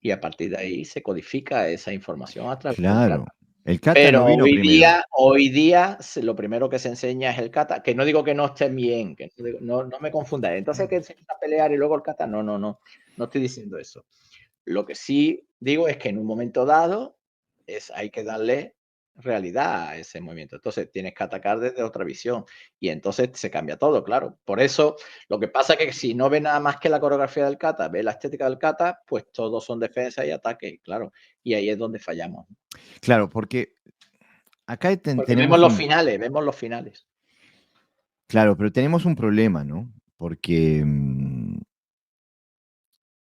y a partir de ahí se codifica esa información a través del Claro, kata. el kata no Pero vino primero. hoy día lo primero que se enseña es el kata, que no digo que no esté bien, que no me confunda. Entonces que se empieza a pelear y luego el kata, no estoy diciendo eso. Lo que sí digo es que en un momento dado hay que darle realidad a ese movimiento. Entonces tienes que atacar desde otra visión y entonces se cambia todo, claro. Por eso lo que pasa es que si no ve nada más que la coreografía del kata, ve la estética del kata, pues todos son defensa y ataque, claro. Y ahí es donde fallamos. Claro, porque acá Porque tenemos un, vemos los finales. claro, pero tenemos un problema, ¿no? Porque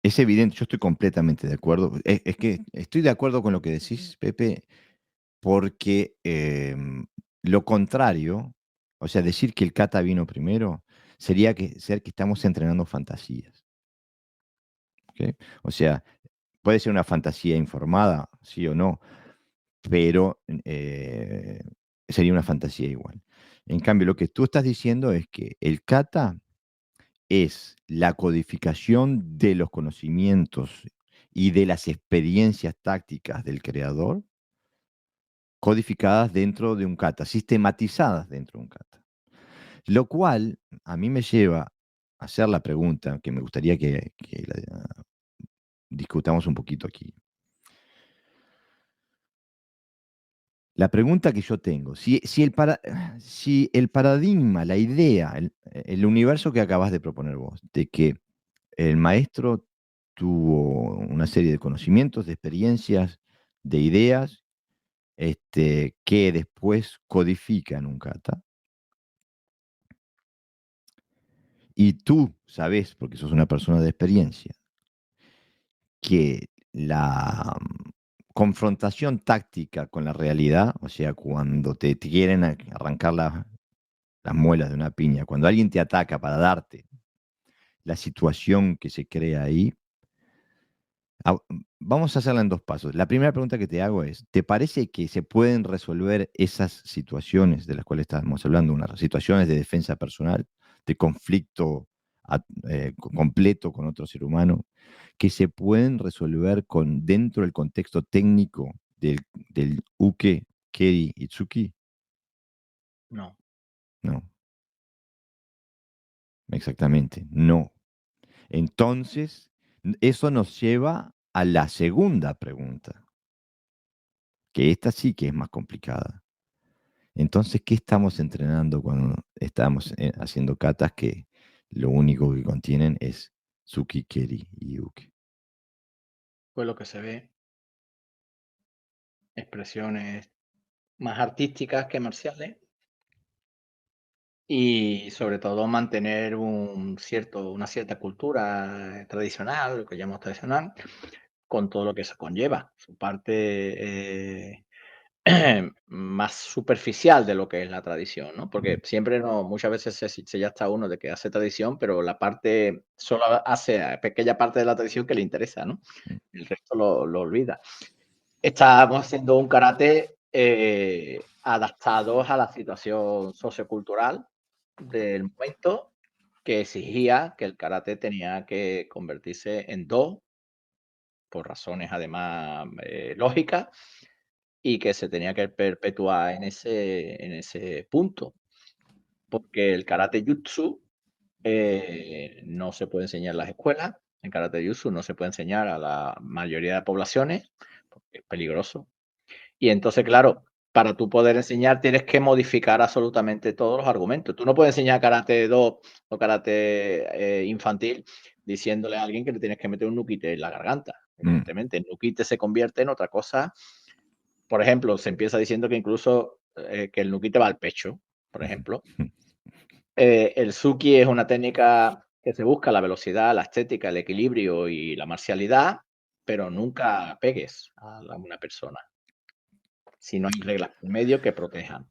es evidente, yo estoy completamente de acuerdo. Es que estoy de acuerdo con lo que decís, Pepe, porque lo contrario, o sea, decir que el kata vino primero, sería ser que estamos entrenando fantasías. ¿Ok? O sea, puede ser una fantasía informada, sí o no, pero sería una fantasía igual. En cambio, lo que tú estás diciendo es que el kata es la codificación de los conocimientos y de las experiencias tácticas del creador codificadas dentro de un kata, sistematizadas dentro de un kata. Lo cual a mí me lleva a hacer la pregunta que me gustaría que la discutamos un poquito aquí. La pregunta que yo tengo, si el paradigma, la idea, el universo que acabas de proponer vos, de que el maestro tuvo una serie de conocimientos, de experiencias, de ideas, que después codifica en un kata, y tú sabes, porque sos una persona de experiencia, que la confrontación táctica con la realidad, o sea, cuando te quieren arrancar las muelas de una piña, cuando alguien te ataca para darte la situación que se crea ahí, vamos a hacerla en dos pasos. La primera pregunta que te hago es, ¿te parece que se pueden resolver esas situaciones de las cuales estábamos hablando, unas situaciones de defensa personal, de conflicto completo con otro ser humano, que se pueden resolver dentro del contexto técnico del uke, keri y tsuki? No. No, exactamente, no. Entonces, eso nos lleva a la segunda pregunta, que esta sí que es más complicada. Entonces, ¿qué estamos entrenando cuando estamos haciendo katas que lo único que contienen es Tsuki, Keri y Uke? Pues lo que se ve, expresiones más artísticas que marciales. Y sobre todo mantener una cierta cultura tradicional, lo que llamamos tradicional, con todo lo que eso conlleva. Su parte más superficial de lo que es la tradición, ¿no? Porque siempre muchas veces se ya está uno de que hace tradición, pero solo hace a pequeña parte de la tradición que le interesa, ¿no? Mm. El resto lo olvida. Estamos haciendo un karate adaptados a la situación sociocultural del momento que exigía que el karate tenía que convertirse en do, por razones además lógicas, y que se tenía que perpetuar en ese punto, porque el karate jutsu no se puede enseñar en las escuelas, el karate jutsu no se puede enseñar a la mayoría de poblaciones, porque es peligroso. Y entonces, claro, para tú poder enseñar tienes que modificar absolutamente todos los argumentos. Tú no puedes enseñar karate do o karate infantil diciéndole a alguien que le tienes que meter un nuquite en la garganta. Mm. Evidentemente, el nuquite se convierte en otra cosa. Por ejemplo, se empieza diciendo que incluso que el nuquite va al pecho, por ejemplo. El Suki es una técnica que se busca la velocidad, la estética, el equilibrio y la marcialidad, pero nunca pegues a una persona si no hay reglas por medio que protejan.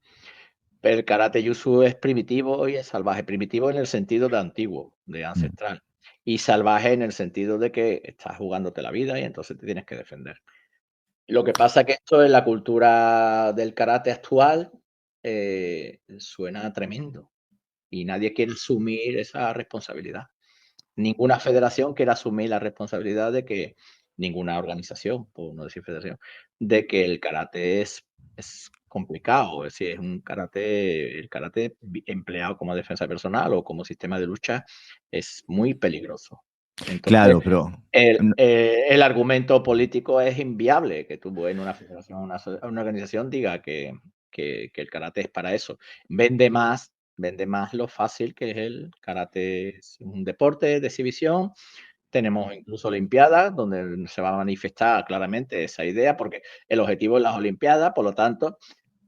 Pero el karate Yusu es primitivo y es salvaje. Primitivo en el sentido de antiguo, de Mm. ancestral. Y salvaje en el sentido de que estás jugándote la vida y entonces te tienes que defender. Lo que pasa es que esto en la cultura del karate actual suena tremendo y nadie quiere asumir esa responsabilidad. Ninguna federación quiere asumir la responsabilidad de que ninguna organización, por no decir federación, de que el karate es complicado, es decir, es un karate, el karate empleado como defensa personal o como sistema de lucha es muy peligroso. Entonces, Claro, pero el argumento político es inviable, que tú en una federación, una organización diga que el karate es para eso. Vende más lo fácil que es el karate, es un deporte de exhibición. Tenemos incluso olimpiadas donde se va a manifestar claramente esa idea, porque el objetivo es las olimpiadas, por lo tanto,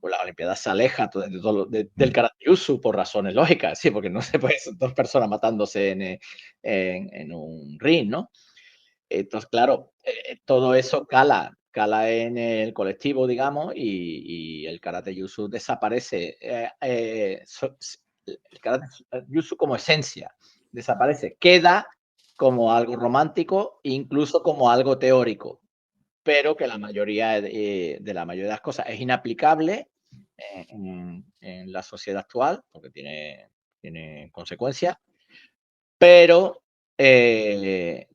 pues las olimpiadas se aleja del mm, karate usu por razones lógicas, sí, porque no se puede ser dos personas matándose en un ring, ¿no? Entonces, claro, todo eso cala en el colectivo, digamos, y el karate yusu desaparece. El karate yusu como esencia desaparece. Queda como algo romántico, incluso como algo teórico, pero que la mayoría de la mayoría de las cosas es inaplicable en la sociedad actual, porque tiene consecuencias, pero se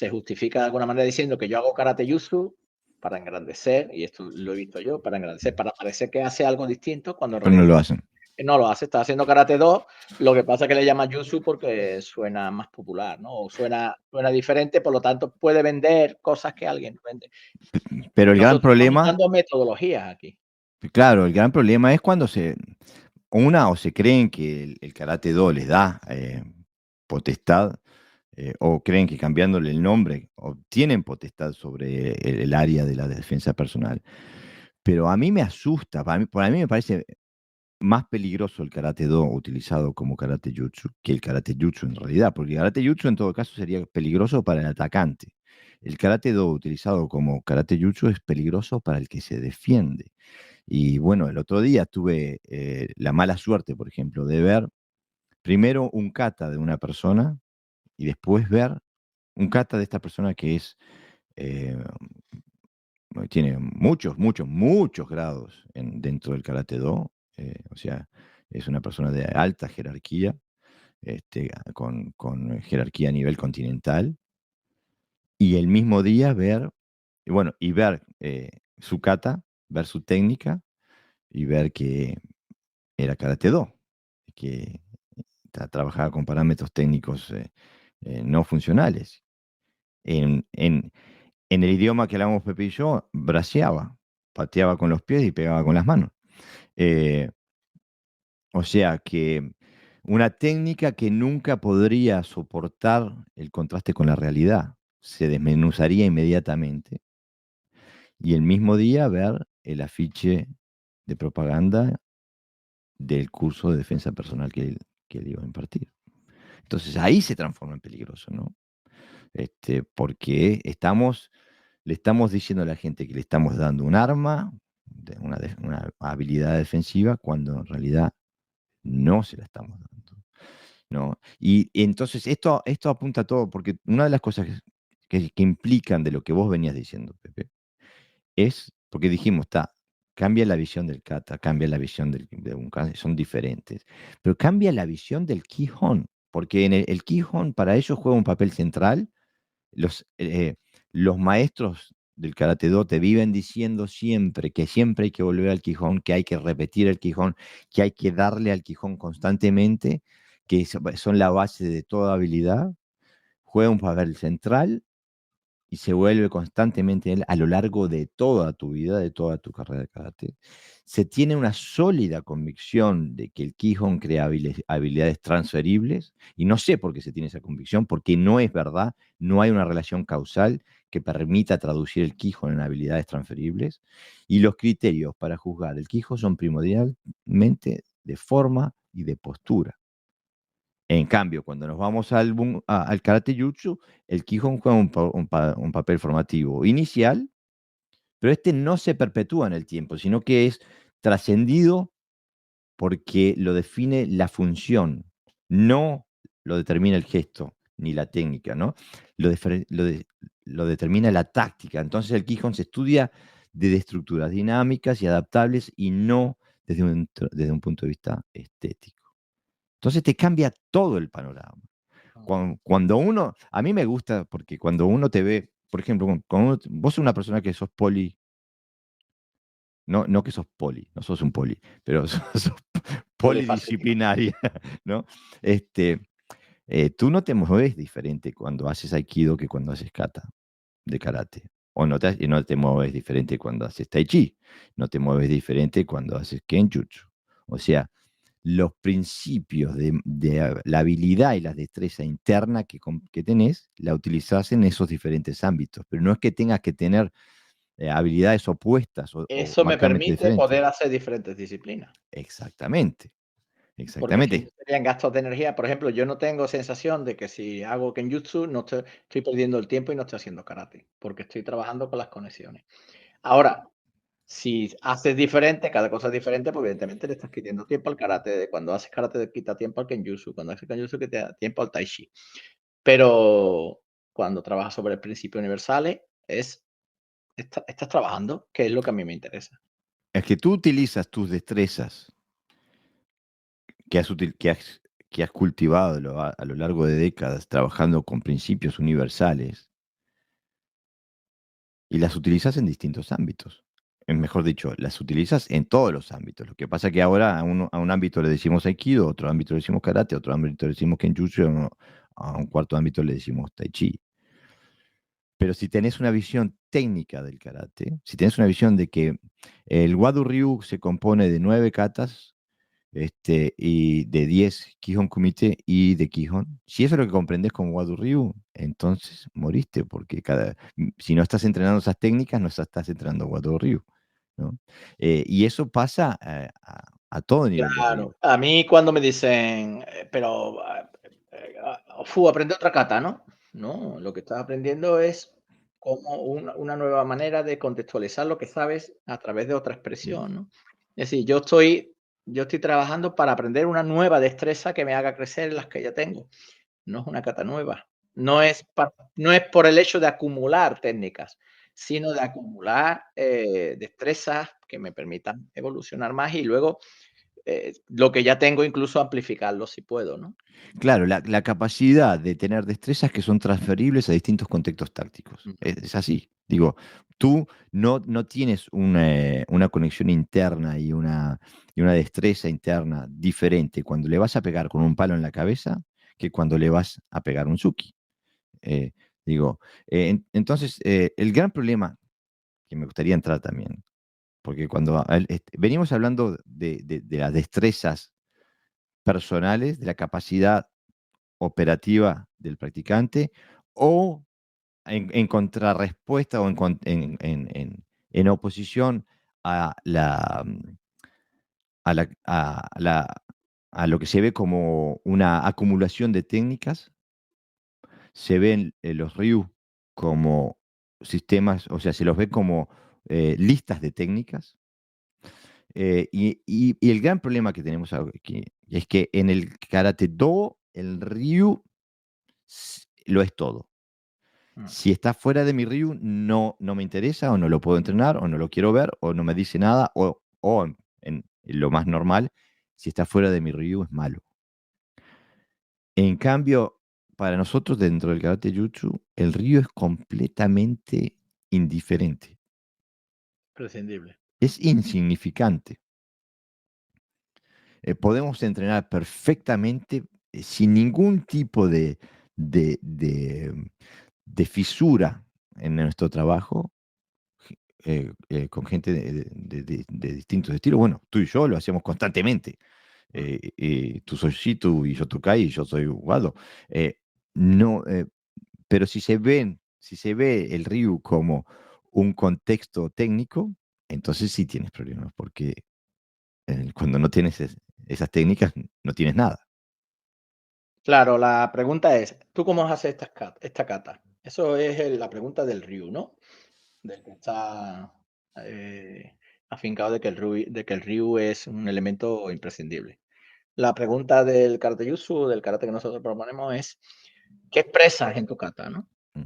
justifica de alguna manera diciendo que yo hago karate jutsu para engrandecer, y esto lo he visto yo, para engrandecer, para parecer que hace algo distinto, cuando en pero no realidad lo hacen. no lo hace, está haciendo karate do, lo que pasa es que le llama jutsu porque suena más popular, ¿no? O suena diferente, por lo tanto puede vender cosas que alguien no vende. Pero el gran Nosotros estamos problema, dando metodologías aquí. claro, el gran problema es cuando o se creen que el karate do les da potestad, o creen que cambiándole el nombre obtienen potestad sobre el área de la defensa personal. Pero a mí me asusta, para mí me parece más peligroso el karate do utilizado como karate jutsu que el karate jutsu en realidad, porque el karate jutsu en todo caso sería peligroso para el atacante. El karate do utilizado como karate jutsu es peligroso para el que se defiende. Y bueno, el otro día tuve la mala suerte, por ejemplo, de ver primero un kata de una persona y después ver un kata de esta persona que eh, tiene muchos grados dentro del Karate Do. O sea, es una persona de alta jerarquía, con jerarquía a nivel continental. Y el mismo día ver, y bueno, y ver su kata, ver su técnica y ver que era Karate Do, que trabajaba con parámetros técnicos no funcionales. En el idioma que hablábamos Pepe y yo, braceaba, pateaba con los pies y pegaba con las manos. Eh, o sea que una técnica que nunca podría soportar el contraste con la realidad. Se desmenuzaría inmediatamente. Y el mismo día ver el afiche de propaganda del curso de defensa personal que él iba a impartir. Entonces ahí se transforma en peligroso, ¿no? Porque le estamos diciendo a la gente que le estamos dando un arma, una habilidad defensiva, cuando en realidad no se la estamos dando, ¿no? Y entonces esto apunta a todo, porque una de las cosas que implican de lo que vos venías diciendo, Pepe, es, porque dijimos, está, cambia la visión del kata, cambia la visión de un kata, son diferentes. Pero cambia la visión del Kihon, porque en el Kihon para ellos juega un papel central. Los maestros del Karate Do te viven diciendo siempre hay que volver al Kihon, que hay que repetir el Kihon, que hay que darle al Kihon constantemente, que son la base de toda habilidad. Juega un papel central y se vuelve constantemente él a lo largo de toda tu vida, de toda tu carrera de karate. Se tiene una sólida convicción de que el Kihon crea habilidades transferibles, y no sé por qué se tiene esa convicción, porque no es verdad, no hay una relación causal que permita traducir el Kihon en habilidades transferibles, y los criterios para juzgar el Kihon son primordialmente de forma y de postura. En cambio, cuando nos vamos al Karate Jutsu, el Kihon juega un papel formativo inicial, pero este no se perpetúa en el tiempo, sino que es trascendido porque lo define la función, no lo determina el gesto ni la técnica, ¿no? Lo determina la táctica. Entonces el Kihon se estudia desde estructuras dinámicas y adaptables y no desde un punto de vista estético. Entonces te cambia todo el panorama. Cuando uno, a mí me gusta porque cuando uno te ve, por ejemplo, vos sos una persona que sos poli, no que sos poli, no sos un poli, pero sos Polifacético. polidisciplinaria, ¿no? Este, tú no te mueves diferente cuando haces aikido que cuando haces kata de karate. O no te mueves diferente cuando haces tai chi. No te mueves diferente cuando haces kenjutsu. O sea, los principios de la habilidad y la destreza interna que tenés, la utilizás en esos diferentes ámbitos. Pero no es que tengas que tener habilidades opuestas o Eso me marcadamente permite diferentes. poder hacer diferentes disciplinas. Exactamente, Porque si no exactamente. serían gastos de energía. Por ejemplo, yo no tengo sensación de que si hago Kenjutsu no estoy perdiendo el tiempo y no estoy haciendo karate, porque estoy trabajando con las conexiones. Ahora, si haces diferente, cada cosa es diferente, pues evidentemente le estás quitando tiempo al karate. Cuando haces karate te quita tiempo al Kenjutsu, cuando haces Kenjutsu quita tiempo al Tai Chi. Pero cuando trabajas sobre principios universales, estás trabajando, que es lo que a mí me interesa. Es que tú utilizas tus destrezas que has, util- que has cultivado a lo largo de décadas trabajando con principios universales y las utilizas en distintos ámbitos. Mejor dicho, las utilizas en todos los ámbitos. Lo que pasa es que ahora a un ámbito le decimos aikido, a otro ámbito le decimos karate, a otro ámbito le decimos kenjutsu, a un cuarto ámbito le decimos tai chi. Pero si tenés una visión técnica del karate, si tenés una visión de que el Wado Ryu se compone de 9 katas, y de 10 Kihon Kumite y de Kihon. Si eso es lo que comprendes como Wado Ryu, entonces moriste, porque si no estás entrenando esas técnicas, no estás entrenando Wado Ryu, ¿no? Y eso pasa a todo nivel de Ryu. Claro, a mí cuando me dicen, pero, aprende otra kata, ¿no? No, lo que estás aprendiendo es como una nueva manera de contextualizar lo que sabes a través de otra expresión, ¿no? Es decir, yo estoy trabajando para aprender una nueva destreza que me haga crecer en las que ya tengo. No es una kata nueva. No es por el hecho de acumular técnicas, sino de acumular, destrezas que me permitan evolucionar más y luego lo que ya tengo, incluso amplificarlo si puedo, ¿no? Claro, la capacidad de tener destrezas que son transferibles a distintos contextos tácticos. Ujú. Es así. Digo, tú no tienes una conexión interna y una destreza interna diferente cuando le vas a pegar con un palo en la cabeza que cuando le vas a pegar un Suki. Eh, digo, entonces, el gran problema que me gustaría entrar también, porque venimos hablando de las destrezas personales, de la capacidad operativa del practicante o en contrarrespuesta o en oposición a a lo que se ve como una acumulación de técnicas. Se ven los Ryu como sistemas, o sea, se los ve como listas de técnicas. Y el gran problema que tenemos aquí es que en el Karate Do, el Ryu lo es todo. Si está fuera de mi ryu, no me interesa, o no lo puedo entrenar, o no lo quiero ver, o no me dice nada, o en lo más normal, si está fuera de mi ryu es malo. En cambio, para nosotros dentro del karate jutsu, el ryu es completamente indiferente, Prescindible. es insignificante. Podemos entrenar perfectamente sin ningún tipo de, de- de fisura en nuestro trabajo, con gente de distintos estilos. Bueno, tú y yo lo hacemos constantemente. Tú sos Shitu y yo Tokai y yo soy Wado. Eh, no, pero si se ve el Ryu como un contexto técnico, entonces sí tienes problemas, porque cuando no tienes esas técnicas, no tienes nada. Claro, la pregunta es, ¿tú cómo haces esta kata? Eso es la pregunta del Ryu, ¿no? Del que está afincado de que el Ryu es un elemento imprescindible. La pregunta del karate jutsu, del karate que nosotros proponemos es, ¿qué expresas en tu kata, no? Mm.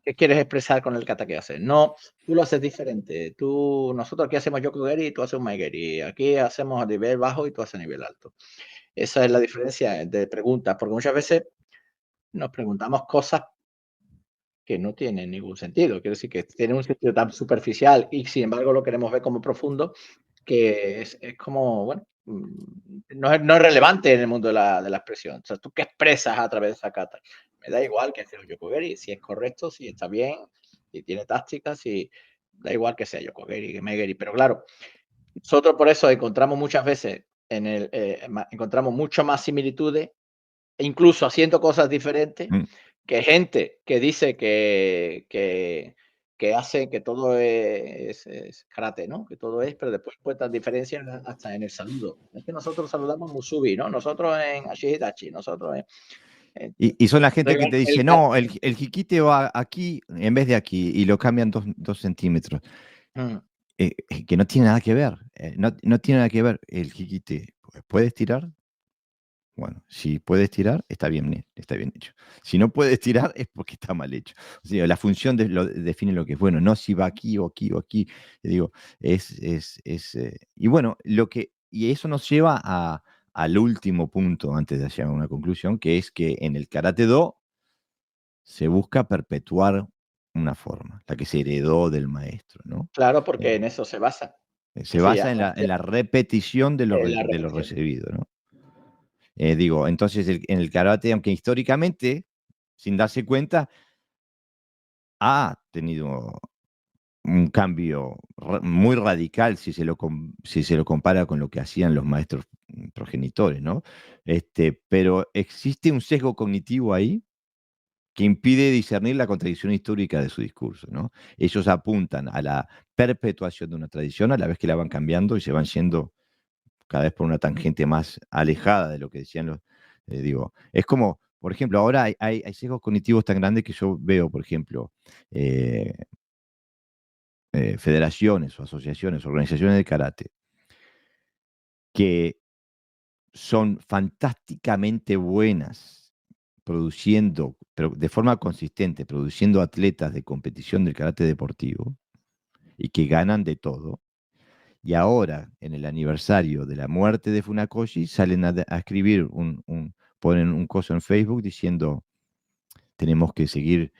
¿Qué quieres expresar con el kata que haces? No, tú lo haces diferente. Nosotros aquí hacemos yokogeri y tú haces un maegeri. Aquí hacemos a nivel bajo y tú haces a nivel alto. Esa es la diferencia de preguntas, porque muchas veces nos preguntamos cosas que no tienen ningún sentido. Quiero decir que tienen un sentido tan superficial y sin embargo lo queremos ver como profundo, que es como, bueno, no es relevante en el mundo de la expresión. O sea, ¿tú qué expresas a través de esa kata? Me da igual que sea un yokogeri, si es correcto, si está bien, si tiene táctica, si da igual que sea yokogeri, que megeri. Pero claro, nosotros por eso encontramos muchas veces encontramos mucho más similitudes, incluso haciendo cosas diferentes, Mm. que gente que dice que hace que todo es karate, ¿no? Que todo es, pero después encuentran diferencias hasta en el saludo. Es que nosotros saludamos musubi, ¿no? Nosotros en Ashihitachi, nosotros en Y son la da gente que igual te el dice, ka no, el jiquite va aquí en vez de aquí, y lo cambian 2 centímetros. mm, Que no tiene nada que ver. No tiene nada que ver. El jiquite, ¿puedes tirar? Bueno, si puedes tirar, está bien hecho. Si no puedes tirar, es porque está mal hecho. O sea, la función define lo que es bueno, no si va aquí o aquí o aquí. Digo, y bueno, y eso nos lleva al último punto antes de llegar a una conclusión, que es que en el Karate Do se busca perpetuar una forma, la que se heredó del maestro, ¿no? claro, porque Eh, en eso se basa, Se que se basa llama en la repetición de la de lo repetición. recibido, ¿no? Digo, entonces en el karate, aunque históricamente, sin darse cuenta, ha tenido un cambio muy radical si se lo compara con lo que hacían los maestros progenitores, ¿no? Pero existe un sesgo cognitivo ahí que impide discernir la contradicción histórica de su discurso, ¿no? Ellos apuntan a la perpetuación de una tradición a la vez que la van cambiando y se van yendo cada vez por una tangente más alejada de lo que decían digo, es como, por ejemplo, ahora hay sesgos cognitivos tan grandes que yo veo, por ejemplo, eh, federaciones o asociaciones, organizaciones de karate, que son fantásticamente buenas produciendo, pero de forma consistente, produciendo atletas de competición del karate deportivo y que ganan de todo. Y ahora, en el aniversario de la muerte de Funakoshi, salen a escribir, ponen un coso en Facebook diciendo, tenemos que seguir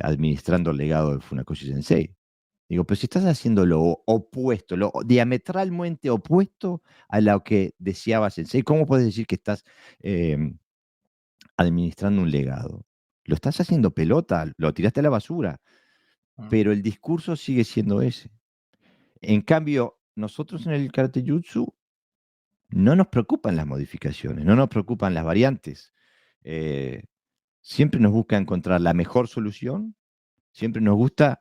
administrando el legado de Funakoshi Sensei. Digo, pero si estás haciendo lo opuesto, lo diametralmente opuesto a lo que deseaba Sensei, ¿cómo puedes decir que estás eh, administrando un legado? Lo estás haciendo pelota, lo tiraste a la basura, Mm, pero el discurso sigue siendo ese. En cambio, nosotros en el Karate Jutsu no nos preocupan las modificaciones, no nos preocupan las variantes. Eh, Siempre nos busca encontrar la mejor solución, siempre nos gusta,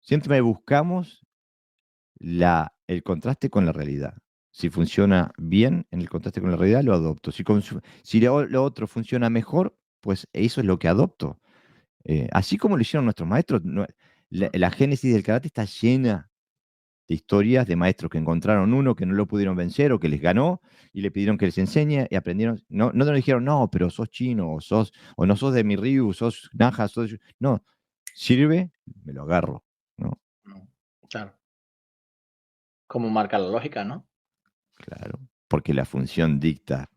siempre buscamos el contraste con la realidad. Si funciona bien en el contraste con la realidad, lo adopto. Si lo otro funciona mejor, pues eso es lo que adopto. Así como lo hicieron nuestros maestros, mm, la génesis del karate está llena de historias de maestros que encontraron uno que no lo pudieron vencer o que les ganó y le pidieron que les enseñe y aprendieron. No nos dijeron, no, pero sos chino o no sos de mi Ryu, sos Naja, no. ¿Sirve? Me lo agarro, ¿no? Mm, claro. Como marca la lógica, ¿no? Claro, porque la función dicta.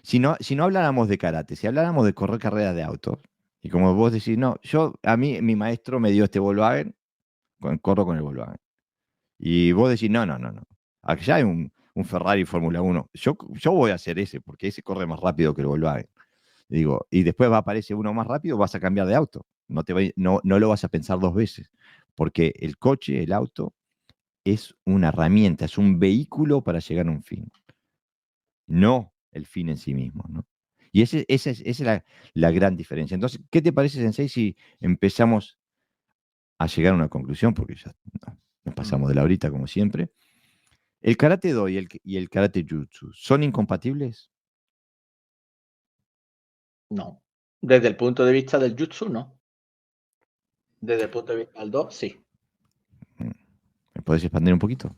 Si no habláramos de karate, si habláramos de correr carreras de autos, y como vos decís, no, a mí, mi maestro me dio este Volkswagen, corro con el Volkswagen. Y vos decís, no, no, no, no. Allá hay un Ferrari Fórmula 1. Yo voy a hacer ese, porque ese corre más rápido que el Volkswagen. Digo, y después va a aparecer uno más rápido, vas a cambiar de auto. No lo vas a pensar dos veces. Porque el coche, el auto, es una herramienta, es un vehículo para llegar a un fin, no el fin en sí mismo, ¿no? Y esa es la gran diferencia. Entonces, ¿qué te parece, Sensei, si empezamos a llegar a una conclusión? Porque ya nos Mm, pasamos de la horita, como siempre. ¿El karate do y el karate jutsu son incompatibles? no. Desde el punto de vista del jutsu, no. Desde el punto de vista del do, sí. Mm, ¿Me puedes expandir un poquito?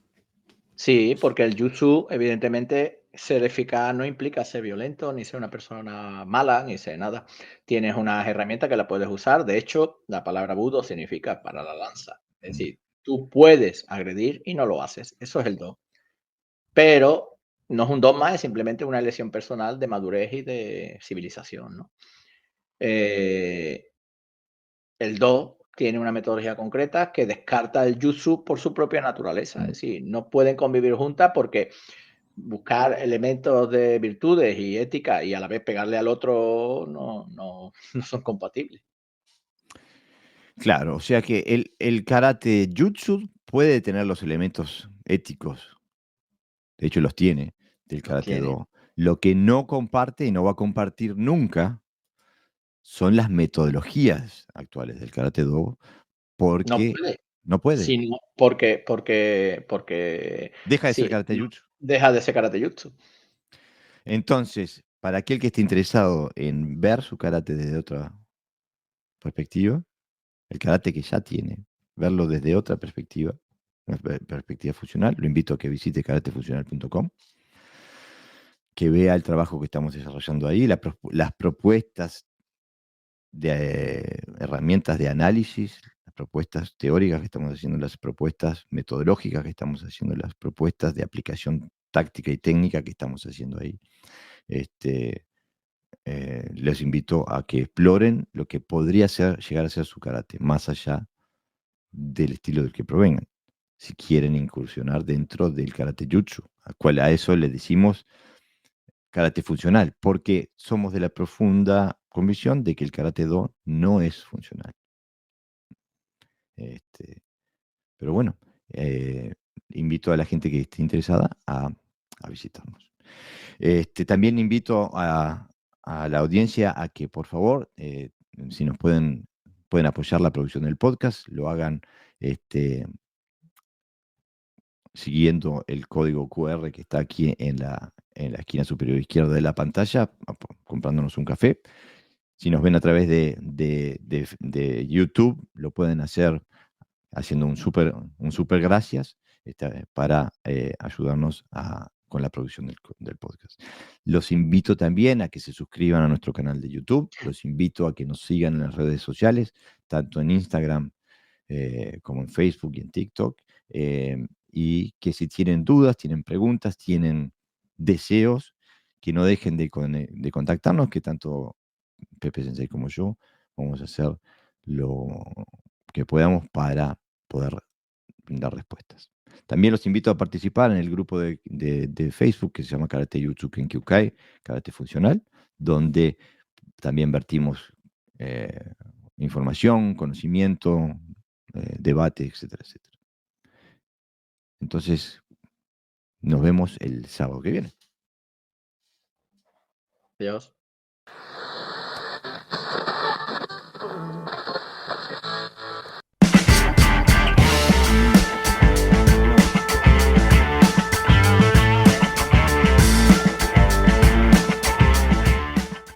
Sí, porque el jutsu, evidentemente, ser eficaz no implica ser violento, ni ser una persona mala, ni ser nada. Tienes unas herramientas que las puedes usar. De hecho, la palabra budo significa para la lanza. Es Mm, decir, tú puedes agredir y no lo haces. Eso es el do. Pero no es un dogma, es simplemente una elección personal de madurez y de civilización, ¿no? Eh, el Do tiene una metodología concreta que descarta el Jutsu por su propia naturaleza. Es mm. decir, no pueden convivir juntas porque buscar elementos de virtudes y ética y a la vez pegarle al otro no son compatibles. Claro, o sea que el karate jutsu puede tener los elementos éticos, de hecho los tiene, del Los karate tiene. do. Lo que no comparte y no va a compartir nunca son las metodologías actuales del karate do, No porque puede. no puede. Sino porque Deja de ser sí, karate no jutsu. deja de ser karate jutsu. Entonces, para aquel que esté interesado en ver su karate desde otra perspectiva, el karate que ya tiene, verlo desde otra perspectiva, una perspectiva funcional, lo invito a que visite karatefuncional.com, que vea el trabajo que estamos desarrollando ahí, las propuestas de herramientas de análisis, las propuestas teóricas que estamos haciendo, las propuestas metodológicas que estamos haciendo, las propuestas de aplicación táctica y técnica que estamos haciendo ahí. Este, Les invito a que exploren lo que podría llegar a ser su karate, más allá del estilo del que provengan. Si quieren incursionar dentro del karate jutsu, a eso le decimos karate funcional, porque somos de la profunda convicción de que el karate do no es funcional. Este, pero bueno, invito a la gente que esté interesada a visitarnos. También invito a la audiencia a que, por favor, si nos pueden apoyar la producción del podcast, lo hagan este, siguiendo el código QR que está aquí en la esquina superior izquierda de la pantalla, comprándonos un café. Si nos ven a través de YouTube, lo pueden hacer haciendo un super gracias para ayudarnos con la producción del podcast. Los invito también a que se suscriban a nuestro canal de YouTube, los invito a que nos sigan en las redes sociales, tanto en Instagram como en Facebook y en TikTok, y que si tienen dudas, tienen preguntas, tienen deseos, que no dejen de contactarnos, que tanto Pepe Sensei como yo vamos a hacer lo que podamos para poder brindar respuestas. También los invito a participar en el grupo de Facebook que se llama Karate Jutsu Kenkyukai, Karate Funcional, donde también vertimos eh, información, conocimiento, debate, etcétera, etcétera. Entonces, nos vemos el sábado que viene. Dios.